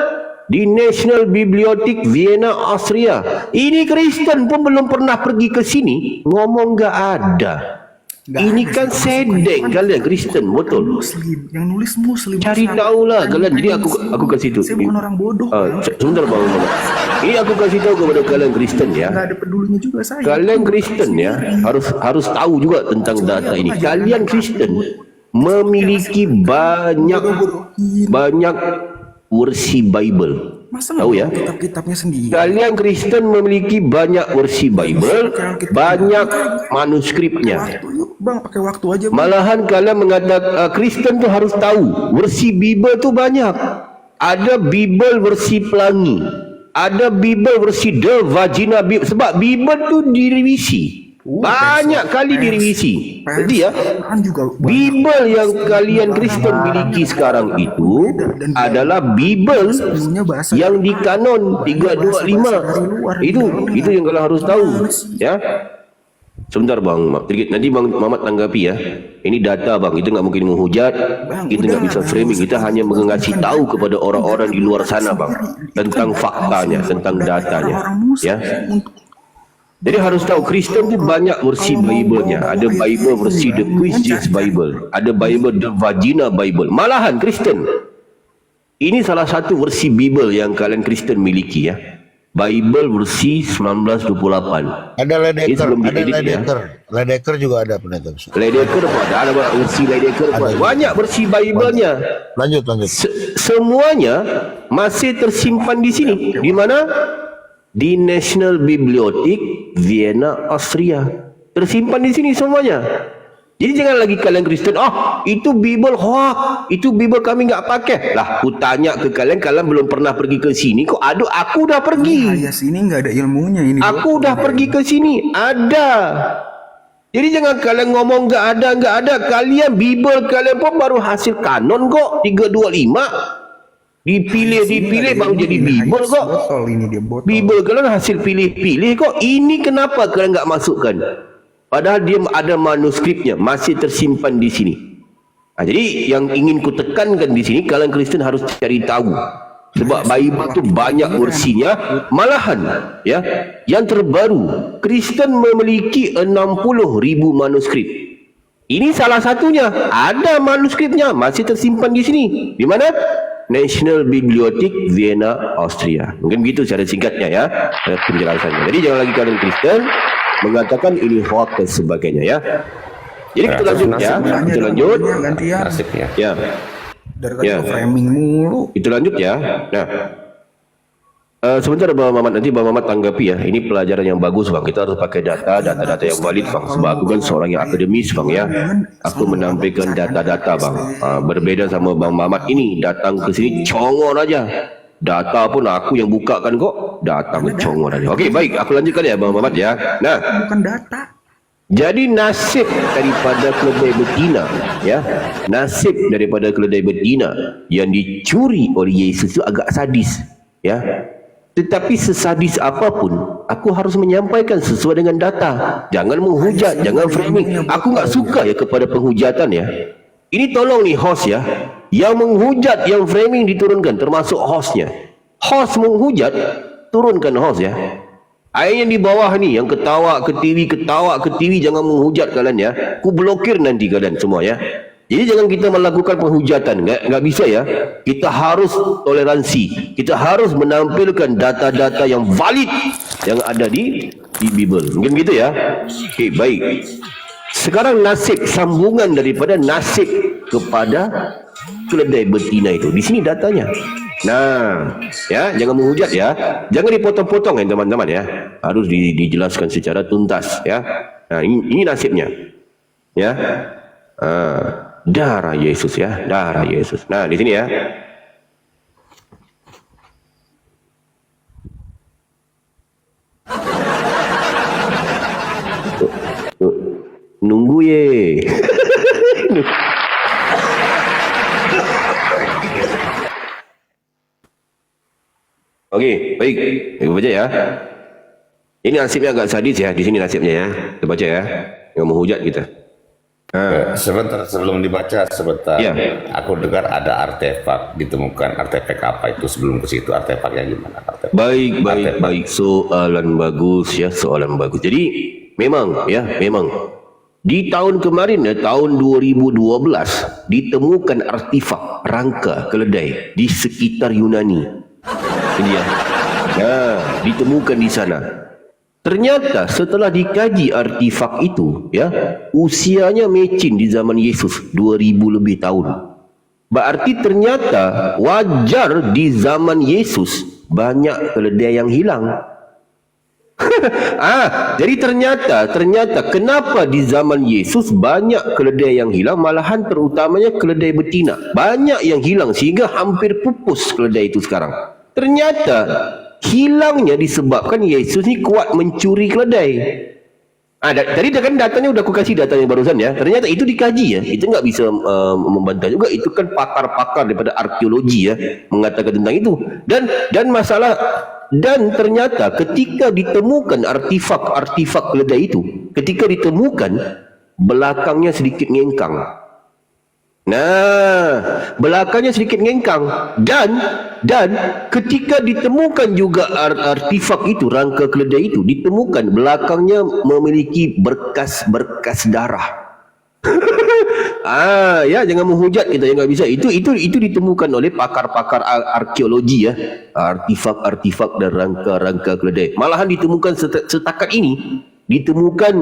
Di National Bibliothek Vienna, Austria. Ini Kristen pun belum pernah pergi ke sini, ngomong nggak ada. Ini kan sedek kalian Kristen, betul? Muslim, yang nulis Muslim. Cari tahu lah kalian. Jadi aku kasih itu. Saya bukan orang bodoh. Sebentar bang. Ini aku kasih tahu kepada kalian Kristen ya. Nggak ada pedulinya juga saya. Kalian Kristen ya harus tahu juga tentang data ini. Kalian Kristen memiliki banyak versi Bible. Masa tahu ya? Kitab-kitabnya sendiri. Kalian Kristen memiliki banyak versi Bible, banyak manuskripnya. Bang, pakai waktu aja. Bang. Malahan kalian mengatakan Kristen tuh harus tahu versi Bible tuh banyak. Ada Bible versi pelangi, ada Bible versi The Vagina Bible, sebab Bible tuh direvisi. Banyak kali direvisi. Jadi ya, Bible yang kalian Kristen miliki sekarang itu adalah Bible yang di kanon 325. Itu yang kalian harus tahu, ya. Sebentar bang, nanti bang Mamat tanggapi ya. Ini data bang, itu nggak mungkin menghujat, kita nggak bisa framing, kita hanya mengasih tahu kepada orang-orang di luar sana bang tentang faktanya, tentang datanya, ya. Jadi harus tahu Kristen itu banyak versi Bible-nya. Ada Bible versi The Quiz Bible, ada Bible The Vagina Bible. Malahan Kristen, ini salah satu versi Bible yang kalian Kristen miliki ya. Bible versi 1928. Ada Ledeker, ada Ledeker. Ledeker juga ada pendeta. Ledeker ada versi Ledeker, banyak versi Bible-nya. Lanjut. Semuanya masih tersimpan di sini. Di mana? Di National Bibliothek Vienna, Austria. Tersimpan di sini semuanya. Jadi jangan lagi kalian Kristen, itu Bible hoax, itu Bible kami nggak pakai. Lah, aku tanya ke kalian belum pernah pergi ke sini kok. Aduh, aku udah pergi. Ya sini nggak ada ilmunya ini. Aku udah pergi ke sini, ada. Jadi jangan kalian ngomong nggak ada. Kalian Bible kalian pun baru hasil kanon kok 325. Dipilih baru jadi Bible kok. Bible kalian hasil pilih-pilih kok. Ini kenapa kalian nggak masukkan? Padahal dia ada manuskripnya, masih tersimpan di sini. Jadi yang ingin ku tekankan di sini, kalian Kristen harus cari tahu Sebab Bible tu banyak versinya. Malahan ya, yang terbaru Kristen memiliki 60,000 manuskrip. Ini salah satunya. Ada manuskripnya masih tersimpan di sini. Di mana? National Bibliothek Vienna, Austria. Mungkin begitu secara singkatnya ya penjelasannya. Jadi jangan lagi kalian Kristen mengatakan ini hoax dan sebagainya ya. Jadi kita lanjut ya. Kita lanjut. Nasibnya. Ya. Dari tadi framing mulu. Itu lanjut ya. Nah, sebentar Bang Mamat, nanti Bang Mamat tanggapi ya. Ini pelajaran yang bagus Bang. Kita harus pakai data yang valid Bang. Sebab aku kan seorang yang akademis Bang ya. Aku menampilkan data-data Bang. Berbeda sama Bang Mamat ini datang ke sini congor aja. Data pun aku yang bukakan kok. Datang congor aja. Okey, baik. Aku lanjutkan ya Bang Mamat ya. Nah, Bukan data. jadi nasib daripada keledai betina ya, nasib daripada keledai betina yang dicuri oleh Yesus itu agak sadis ya. Tetapi sesadis apapun, aku harus menyampaikan sesuai dengan data. Jangan menghujat, jangan framing. Aku enggak suka ya kepada penghujatan ya. Ini tolong nih host ya. Yang menghujat, yang framing diturunkan termasuk hostnya. Host menghujat, turunkan host ya. Yang di bawah ni yang ketawa ke TV jangan menghujat kalian ya. Ku blokir nanti kalian semua ya. Jadi jangan kita melakukan penghujatan, enggak bisa ya. Kita harus toleransi. Kita harus menampilkan data-data yang valid yang ada di Bible. Mungkin gitu ya. Okey, baik. Sekarang nasib, sambungan daripada nasib kepada keledai betina itu. Di sini datanya. Nah, ya, jangan menghujat ya. Jangan dipotong-potong ya teman-teman ya. Harus dijelaskan secara tuntas ya. Nah, ini nasibnya. Ya. Darah Yesus ya, darah Yesus. Nah, di sini ya. Nunggu ye. Okey, baik. Kita baca ya. Ini nasibnya agak sadis ya. Di sini nasibnya ya. Kita baca ya. Yang menghujat kita. Sebentar sebelum dibaca sebentar. Ya. Aku dengar ada artefak ditemukan. Artefak apa itu sebelum ke situ? Artefaknya gimana? Artefak. Baik. Soalan bagus ya, soalan bagus. Jadi memang di tahun kemarin ya, tahun 2012 ditemukan artefak rangka keledai di sekitar Yunani. Ini ya. Nah, ditemukan di sana. Ternyata setelah dikaji artefak itu ya, usianya matching di zaman Yesus 2000 lebih tahun. Berarti ternyata wajar di zaman Yesus banyak keledai yang hilang. Jadi ternyata kenapa di zaman Yesus banyak keledai yang hilang, malahan terutamanya keledai betina. Banyak yang hilang sehingga hampir pupus keledai itu sekarang. Ternyata hilangnya disebabkan Yesus ni kuat mencuri keledai. Tadi kan datanya udah aku kasih datanya barusan ya. Ternyata itu dikaji ya. Itu nggak bisa membantah juga. Itu kan pakar-pakar daripada arkeologi ya mengatakan tentang itu. Dan masalah dan ternyata ketika ditemukan artefak keledai itu, ketika ditemukan belakangnya sedikit ngengkang. Nah, belakangnya sedikit ngengkang dan ketika ditemukan juga artefak itu, rangka keledai itu ditemukan belakangnya memiliki berkas darah. Ya, jangan menghujat kita, yang nggak bisa. Itu ditemukan oleh pakar-pakar arkeologi ya, artefak dan rangka keledai. Malahan ditemukan setakat ini ditemukan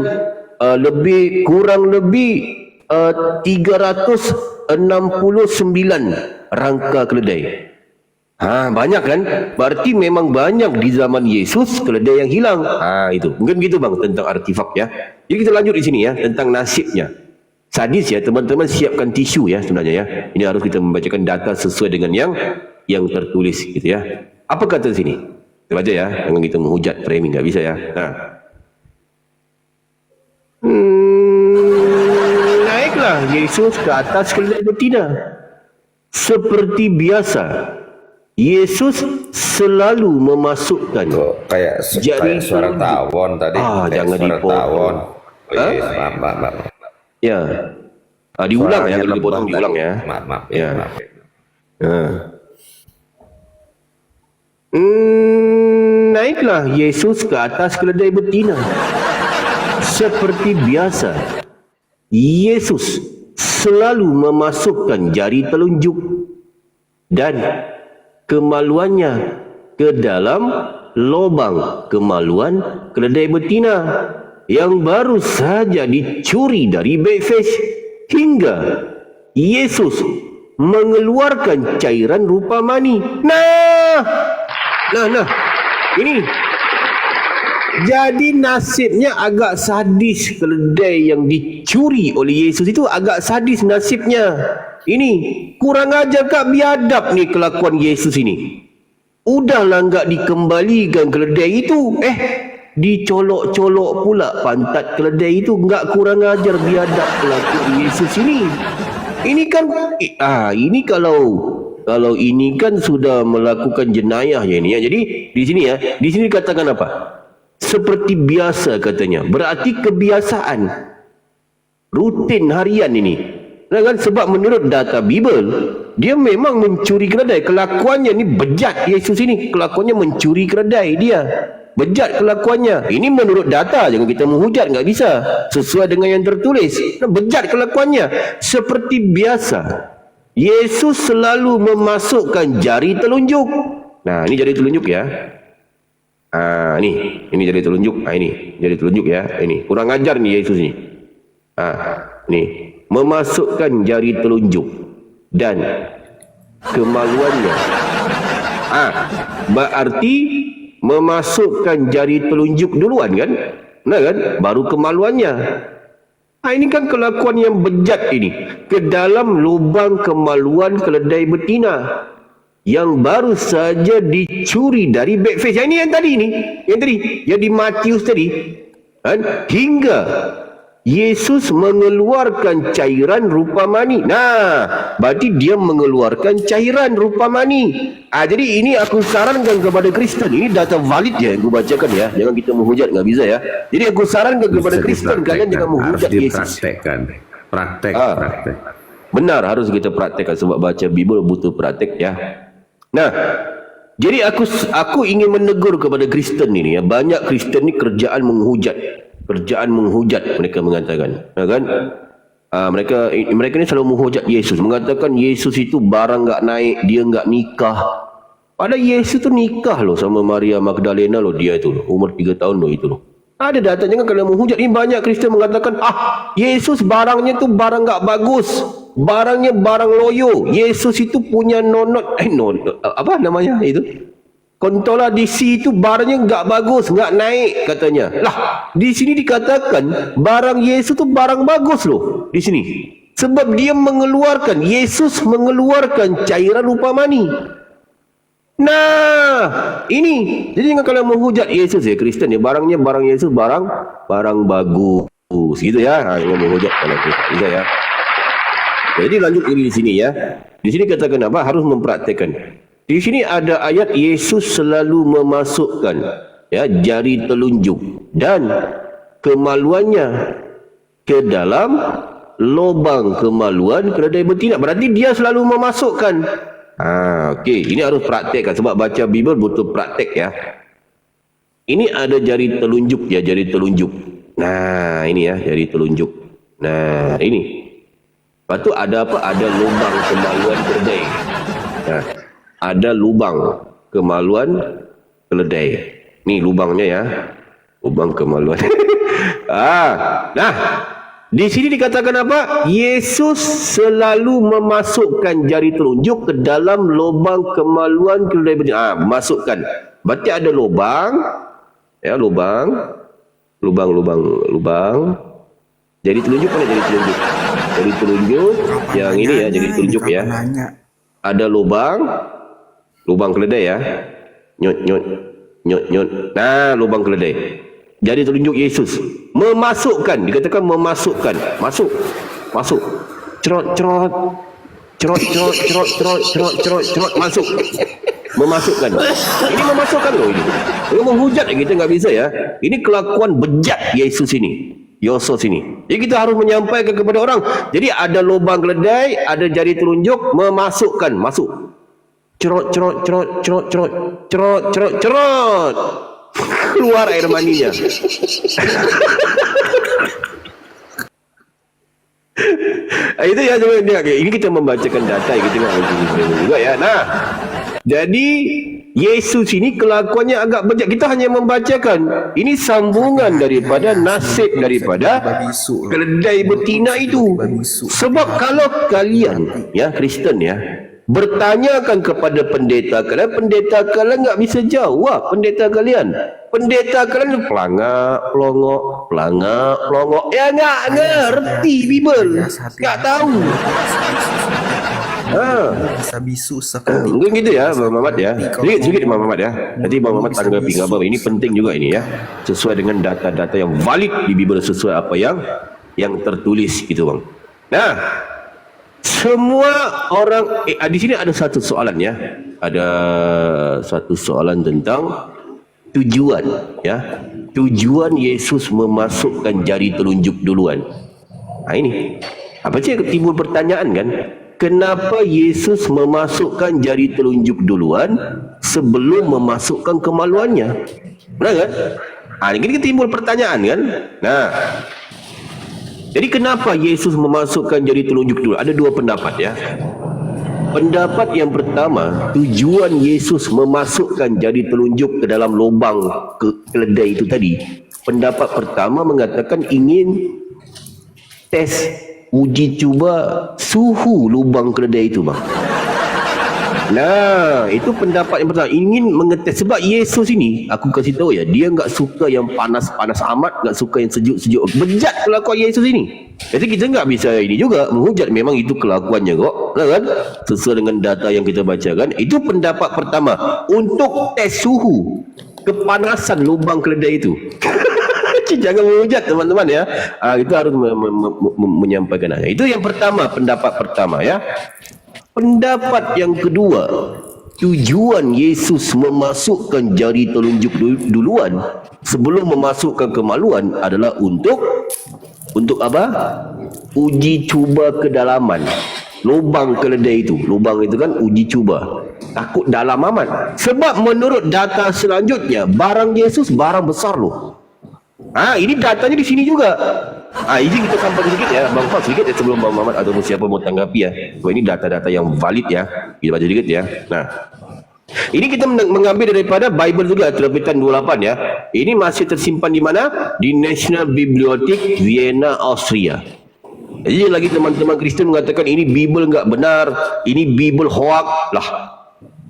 kurang lebih 369 rangka keledai. Banyak kan? Berarti memang banyak di zaman Yesus keledai yang hilang. Itu. Mungkin gitu Bang tentang artefak ya. Jadi kita lanjut di sini ya tentang nasibnya. Sadis ya, teman-teman siapkan tisu ya sebenarnya ya. Ini harus kita membacakan data sesuai dengan yang tertulis gitu ya. Apa kata sini? Kita baca ya. Jangan kita menghujat framing, enggak bisa ya. Naiklah Yesus ke atas keledai betina. Seperti biasa, Yesus selalu memasukkan kayak suara tawon tadi. Jangan dipotong. Maaf. Ya. Diulang ya, kalau dipotong diulang ya. Maaf. Ya. Naiklah Yesus ke atas keledai betina. Seperti biasa, Yesus selalu memasukkan jari telunjuk dan kemaluannya ke dalam lubang kemaluan keledai betina yang baru saja dicuri dari backface, hingga Yesus mengeluarkan cairan rupa mani. Nah, ini jadi nasibnya agak sadis. Keledai yang dicuri oleh Yesus itu agak sadis nasibnya. Ini kurang ajar kak, biadab nih kelakuan Yesus ini. Udahlah enggak dikembalikan keledai itu, dicolok-colok pula pantat keledai itu. Enggak, kurang ajar, biadab kelakuan Yesus ini. Ini kan ini kalau ini kan sudah melakukan jenayah ya ini ya. Jadi di sini dikatakan apa? Seperti biasa katanya. Berarti kebiasaan rutin harian ini. Nah kan, sebab menurut data Bible, dia memang mencuri keledai. Kelakuannya ini bejat. Yesus ini kelakuannya mencuri keledai dia. Bejat kelakuannya. Ini menurut data, jangan kita menghujat, nggak bisa. Sesuai dengan yang tertulis. Bejat kelakuannya. Seperti biasa, Yesus selalu memasukkan jari telunjuk. Nah, ini jari telunjuk ya. Ini jari telunjuk. Ini jari telunjuk ya. Ini kurang ajar nih Yesus ini. Nih, memasukkan jari telunjuk dan kemaluannya. Berarti memasukkan jari telunjuk duluan kan? Nah kan, baru kemaluannya. Ini kan kelakuan yang bejat ini. Ke dalam lubang kemaluan keledai betina yang baru saja dicuri dari backface. Ini yang tadi ini. Yang tadi, yang di Matius tadi. Hingga Yesus mengeluarkan cairan rupa mani. Nah, berarti dia mengeluarkan cairan rupa mani. Jadi ini aku sarankan kepada Kristen. Ini data valid ya, aku bacakan ya. Jangan kita menghujat, nggak bisa ya. Jadi aku sarankan kepada Kristen, kalian jangan menghujat Yesus. Praktek. Benar, harus kita praktekkan sebab baca Bible butuh praktek ya. Nah, jadi aku ingin menegur kepada Kristen ini ya. Banyak Kristen ini kerjaan menghujat. Mereka mengatakan, kan? Mereka ini selalu menghujat Yesus, mengatakan Yesus itu barang enggak naik, dia enggak nikah. Padahal Yesus itu nikah loh sama Maria Magdalena loh, dia itu umur 3 tahun loh itu loh. Ada datanya kan kalian menghujat. Ini banyak Kristen mengatakan, Yesus barangnya itu barang enggak bagus. Barangnya barang loyo. Yesus itu punya apa namanya itu? Kontola DC itu barangnya enggak bagus, enggak naik katanya. Lah, di sini dikatakan barang Yesus itu barang bagus loh di sini. Sebab dia Yesus mengeluarkan cairan rupa mani. Nah, ini. Jadi jangan kalian menghujat Yesus ya Kristen ya. Barang Yesus barang bagus gitu ya. Jangan menghujat kalau Kristen gitu ya. Jadi lanjut ini di sini ya. Di sini katakan apa? Harus mempraktekkan. Di sini ada ayat Yesus selalu memasukkan jari telunjuk dan kemaluannya ke dalam lubang kemaluan keledai betina. Berarti dia selalu memasukkan. Okey, ini harus praktekkan sebab baca Bible butuh praktek ya. Ini ada jari telunjuk ya, jari telunjuk. Nah, ini ya jari telunjuk. Nah, ini. Lepas tu ada apa? Ada lubang kemaluan keledai. Nah, ada lubang kemaluan keledai. Ni lubangnya ya. Lubang kemaluan. Nah, di sini dikatakan apa? Yesus selalu memasukkan jari telunjuk ke dalam lubang kemaluan keledai betina. Masukkan. Berarti ada lubang. Ya, lubang. Jari telunjuk mana jari telunjuk? Jari telunjuk yang ini ya, jari telunjuk ya. Ada lubang keledai ya. Nyot. Nah, lubang keledai. Jari telunjuk Yesus memasukkan, dikatakan memasukkan. Masuk. Cerot. Masuk. Memasukkan. Ini memasukkan loh ini. Kalau menghujat kita nggak bisa ya. Ini kelakuan bejat Yesus ini. Yesus ini. Jadi kita harus menyampaikan kepada orang. Jadi ada lubang keledai, ada jari telunjuk, memasukkan, masuk. cerot cerot cerot cerot cerot cerot cerot cerot, keluar air maninya. Itu ya sebenarnya. Ini kita membacakan data yang kita juga ya. Nah, jadi Yesus ini kelakuannya agak bejat. Kita hanya membacakan. Ini sambungan daripada nasib daripada keledai betina itu. Sebab kalau kalian ya Kristen ya bertanyakan kepada pendeta kalian nggak bisa jawab. Pendeta kalian pelangak pelongok ya nggak ngerti Bible, nggak tahu. Bisa bisu sekali. Mungkin gitu ya Bang Mamat ya. Sedikit Bang Mamat ya. Nanti Bang Mamat tanggapi nggak apa. Ini penting juga ini ya. Sesuai dengan data-data yang valid di Bible, sesuai apa yang tertulis gitu Bang. Nah, semua orang di sini ada satu soalan ya. Ada satu soalan tentang tujuan ya. Tujuan Yesus memasukkan jari telunjuk duluan. Nah ini. Apa sih timbul pertanyaan kan? Kenapa Yesus memasukkan jari telunjuk duluan sebelum memasukkan kemaluannya? Benar kan? Ini timbul pertanyaan kan? Nah, jadi kenapa Yesus memasukkan jari telunjuk dulu? Ada dua pendapat ya. Pendapat yang pertama, tujuan Yesus memasukkan jari telunjuk ke dalam lubang keledai itu tadi. Pendapat pertama mengatakan ingin tes, uji cuba suhu lubang keledai itu bang. Nah, itu pendapat yang pertama, ingin mengetes. Sebab Yesus ini, aku kasih tahu ya, dia enggak suka yang panas-panas amat, enggak suka yang sejuk-sejuk. Bejat kelakuan Yesus ini. Jadi kita enggak bisa ini juga menghujat, memang itu kelakuannya kok, kan? Sesuai dengan data yang kita bacakan. Itu pendapat pertama, untuk tes suhu kepanasan lubang keledai itu. Jangan menghujat teman-teman ya. Kita harus menyampaikan. Itu yang pertama, pendapat pertama ya. Pendapat yang kedua, tujuan Yesus memasukkan jari telunjuk duluan sebelum memasukkan kemaluan adalah untuk apa? Uji cuba kedalaman lubang keledai itu. Lubang itu kan uji cuba. Takut dalam amat. Sebab menurut data selanjutnya, barang Yesus barang besar loh. Ini datanya di sini juga. Ini kita sampai sedikit ya, Bang Fah, sedikit ya sebelum Bang Mamat atau siapa mau tanggapi ya. Ini data-data yang valid ya. Kita baca sedikit ya. Nah, ini kita mengambil daripada Bible juga, terbitan 28 ya. Ini masih tersimpan di mana? Di National Bibliothek Vienna, Austria. Jadi lagi teman-teman Kristen mengatakan ini Bible enggak benar, ini Bible hoax. Lah,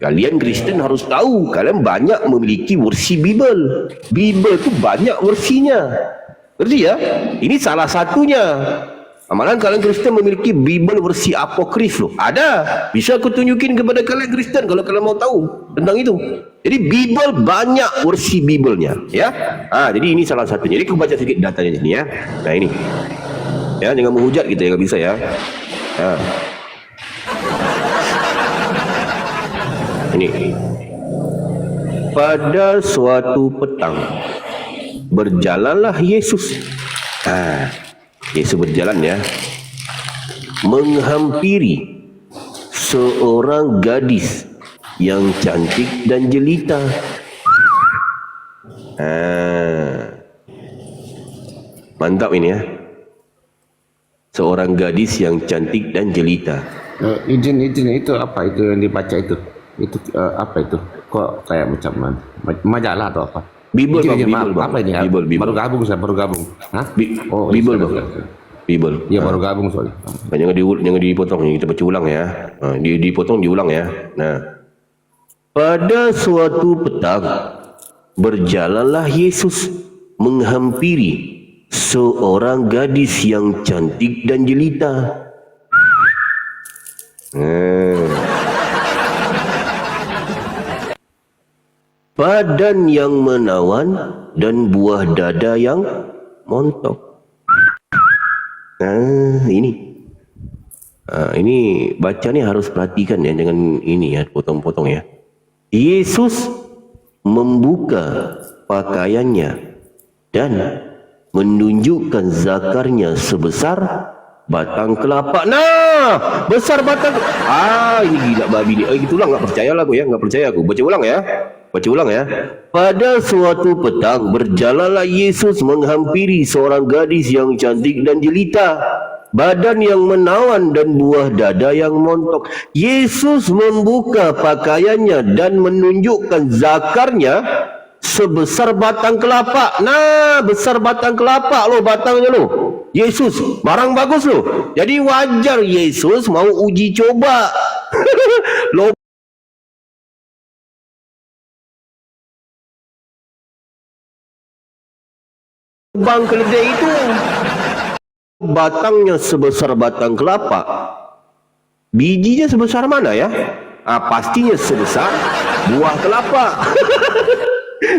kalian Kristen harus tahu, kalian banyak memiliki versi Bible. Bible itu banyak versinya. Ngerti ya? Ini salah satunya. Malah kalian Kristen memiliki Bible versi apokrif loh. Ada. Bisa aku tunjukin kepada kalian Kristen kalau kalian mau tahu tentang itu. Jadi Bible banyak versi Bible-nya ya. Jadi ini salah satunya. Jadi aku baca sedikit datanya sini ya. Nah ini. Ya, jangan menghujat gitu ya, enggak bisa ya. Ini. Pada suatu petang berjalanlah Yesus. Yesus berjalan ya, menghampiri seorang gadis yang cantik dan jelita. Mantap ini ya. Seorang gadis yang cantik dan jelita. Izin itu apa itu yang dibaca itu? Itu apa itu? Kok kayak macam majalah atau apa? Bible, Bible, Bang. apa ini? Bible. Baru gabung. Hah? Bible, Bang. Bible. Ya baru gabung soalnya. Jangan dipotong, kita baca ulang ya. Dipotong diulang ya. Nah, pada suatu petang berjalanlah Yesus menghampiri seorang gadis yang cantik dan jelita. Badan yang menawan dan buah dada yang montok. Ini baca nih harus perhatikan ya, jangan ini ya, potong-potong ya. Yesus membuka pakaiannya dan menunjukkan zakarnya sebesar batang kelapa. Nah, besar batang. Ini gila babi ni. Gitu ulang, nggak percaya lah aku ya, nggak percaya aku. Baca ulang ya. Baca ulang ya. Pada suatu petang berjalanlah Yesus menghampiri seorang gadis yang cantik dan jelita, badan yang menawan dan buah dada yang montok. Yesus membuka pakaiannya dan menunjukkan zakarnya sebesar batang kelapa. Nah, besar batang kelapa loh batangnya loh. Yesus, barang bagus loh. Jadi wajar Yesus mau uji coba. Lubang keledai itu batangnya sebesar batang kelapa, bijinya sebesar mana ya? Pastinya sebesar buah kelapa.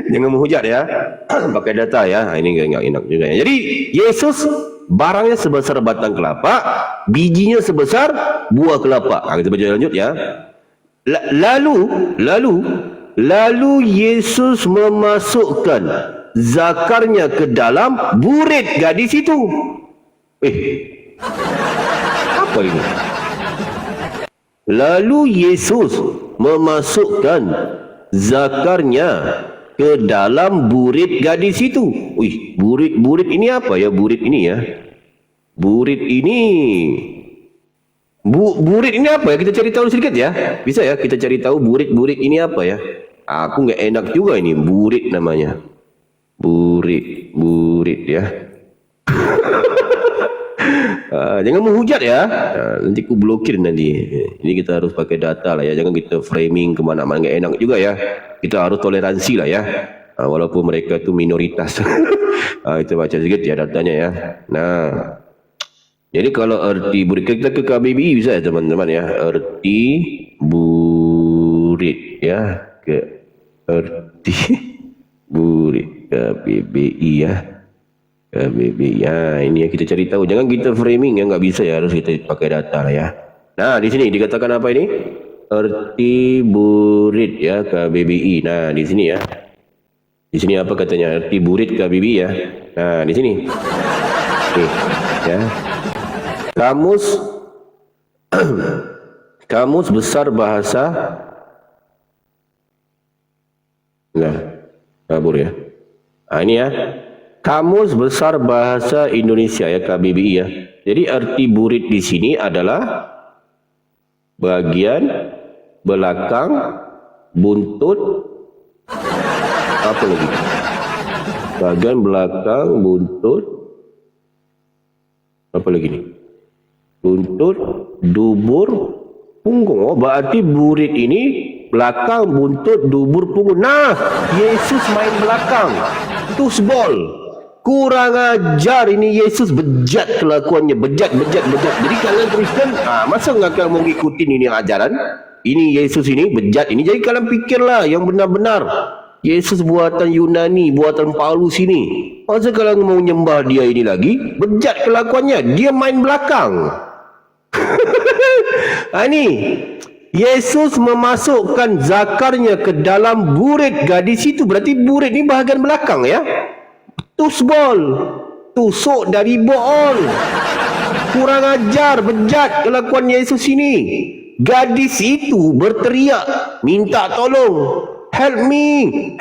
Jangan menghujat ya, pakai data ya. Ini nggak enak juga ya. Jadi Yesus barangnya sebesar batang kelapa, bijinya sebesar buah kelapa. Kita baca lanjut ya. Lalu Yesus memasukkan zakarnya ke dalam burit gadis itu. Apa ini? Lalu Yesus memasukkan zakarnya ke dalam burit gadis itu. Burit ini apa ya? Burit ini ya. Burit ini apa ya? Kita cari tahu sedikit ya. Bisa ya kita cari tahu burit ini apa ya? Aku nggak enak juga ini burit namanya. Burit ya. Jangan menghujat ya. Nanti ku blokir nanti. Ini kita harus pakai data lah ya. Jangan kita framing kemana-mana, nggak enak juga ya. Kita harus toleransi lah ya. Walaupun mereka itu minoritas. Kita baca sedikit ya datanya ya. Nah, jadi kalau erti burit, kita ke KBBI bisa ya teman-teman ya. Erti burit ya. Ke erti burit KBBI ya. KBBI ya, ini yang kita cari tahu. Jangan kita framing ya, nggak bisa ya, harus kita pakai data lah ya. Nah, di sini dikatakan apa ini? Erti burit ya KBBI. Nah, di sini ya. Di sini apa katanya? Erti burit KBBI ya. Nah, di sini. Ya. Kamus besar bahasa. Nah, kabur ya. Ini ya. Kamus Besar Bahasa Indonesia ya KBBI ya. Jadi arti burit di sini adalah bagian belakang buntut, apa lagi? Bagian belakang buntut, apa lagi nih? Buntut, dubur, punggung. Berarti burit ini belakang, buntut, dubur, punggung. Nah, Yesus main belakang. Tusbol. Kurang ajar ini Yesus, bejat kelakuannya, bejat. Jadi kalian Kristen, masa nggak akan mau ngikutin ini ajaran? Ini Yesus ini bejat ini. Jadi kalian pikirlah yang benar-benar. Yesus buatan Yunani, buatan Paulus ini. Masa kalian mau nyembah dia ini lagi? Bejat kelakuannya, dia main belakang. Ini Yesus memasukkan zakarnya ke dalam burit gadis itu. Berarti burit ini bahagian belakang ya. Tusbol, tusuk dari bool. Kurang ajar, bejat kelakuan Yesus ini. Gadis itu berteriak, minta tolong. Help me.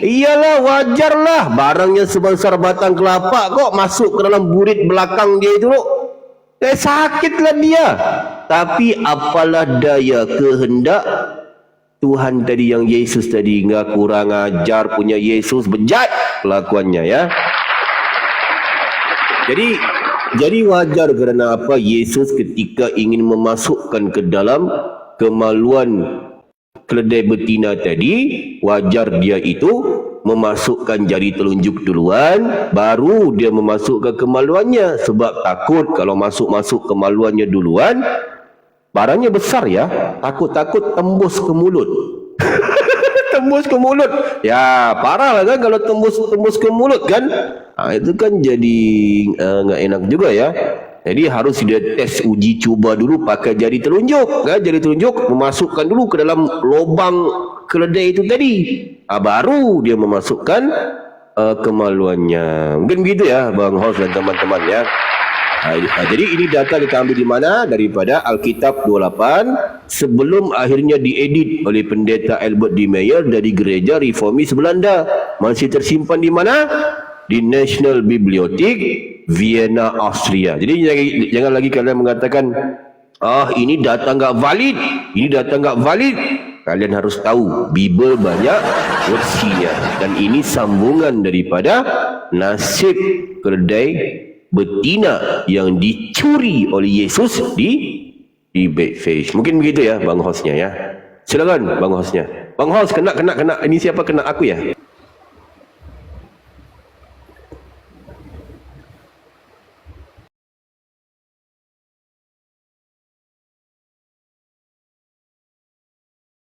Iyalah, wajarlah. Barangnya sebesar batang kelapa kok masuk ke dalam burit belakang dia itu loh. Sakitlah dia. Tapi apalah daya kehendak Tuhan tadi, yang Yesus tadi. Nggak kurang ajar punya Yesus, bejat kelakuannya ya. Jadi wajar kerana apa? Yesus ketika ingin memasukkan ke dalam kemaluan keledai betina tadi, wajar dia itu memasukkan jari telunjuk duluan, baru dia memasukkan kemaluannya. Sebab takut kalau masuk kemaluannya duluan, barangnya besar ya, takut tembus ke mulut. Tembus ke mulut. Ya, parah lah kan kalau tembus ke mulut kan. Itu kan jadi nggak enak juga ya. Jadi harus dia tes, uji coba dulu pakai jari telunjuk. Kan? Jari telunjuk memasukkan dulu ke dalam lubang keledai itu tadi. Baru dia memasukkan kemaluannya. Mungkin begitu ya Bang Hos dan teman-teman ya. Jadi ini data kita ambil di mana? Daripada Alkitab 28 sebelum akhirnya diedit oleh pendeta Albert D. Meyer dari Gereja Reformis Belanda. Masih tersimpan di mana? Di National Bibliothek Vienna, Austria. Jadi jangan lagi kalian mengatakan, ini data nggak valid, ini data nggak valid. Kalian harus tahu, Bible banyak versinya. Dan ini sambungan daripada nasib keledai betina yang dicuri oleh Yesus di Backface. Mungkin begitu ya, Bang Hostnya ya. Silakan, Bang Hostnya. Bang Host, kena. Ini siapa kena aku ya?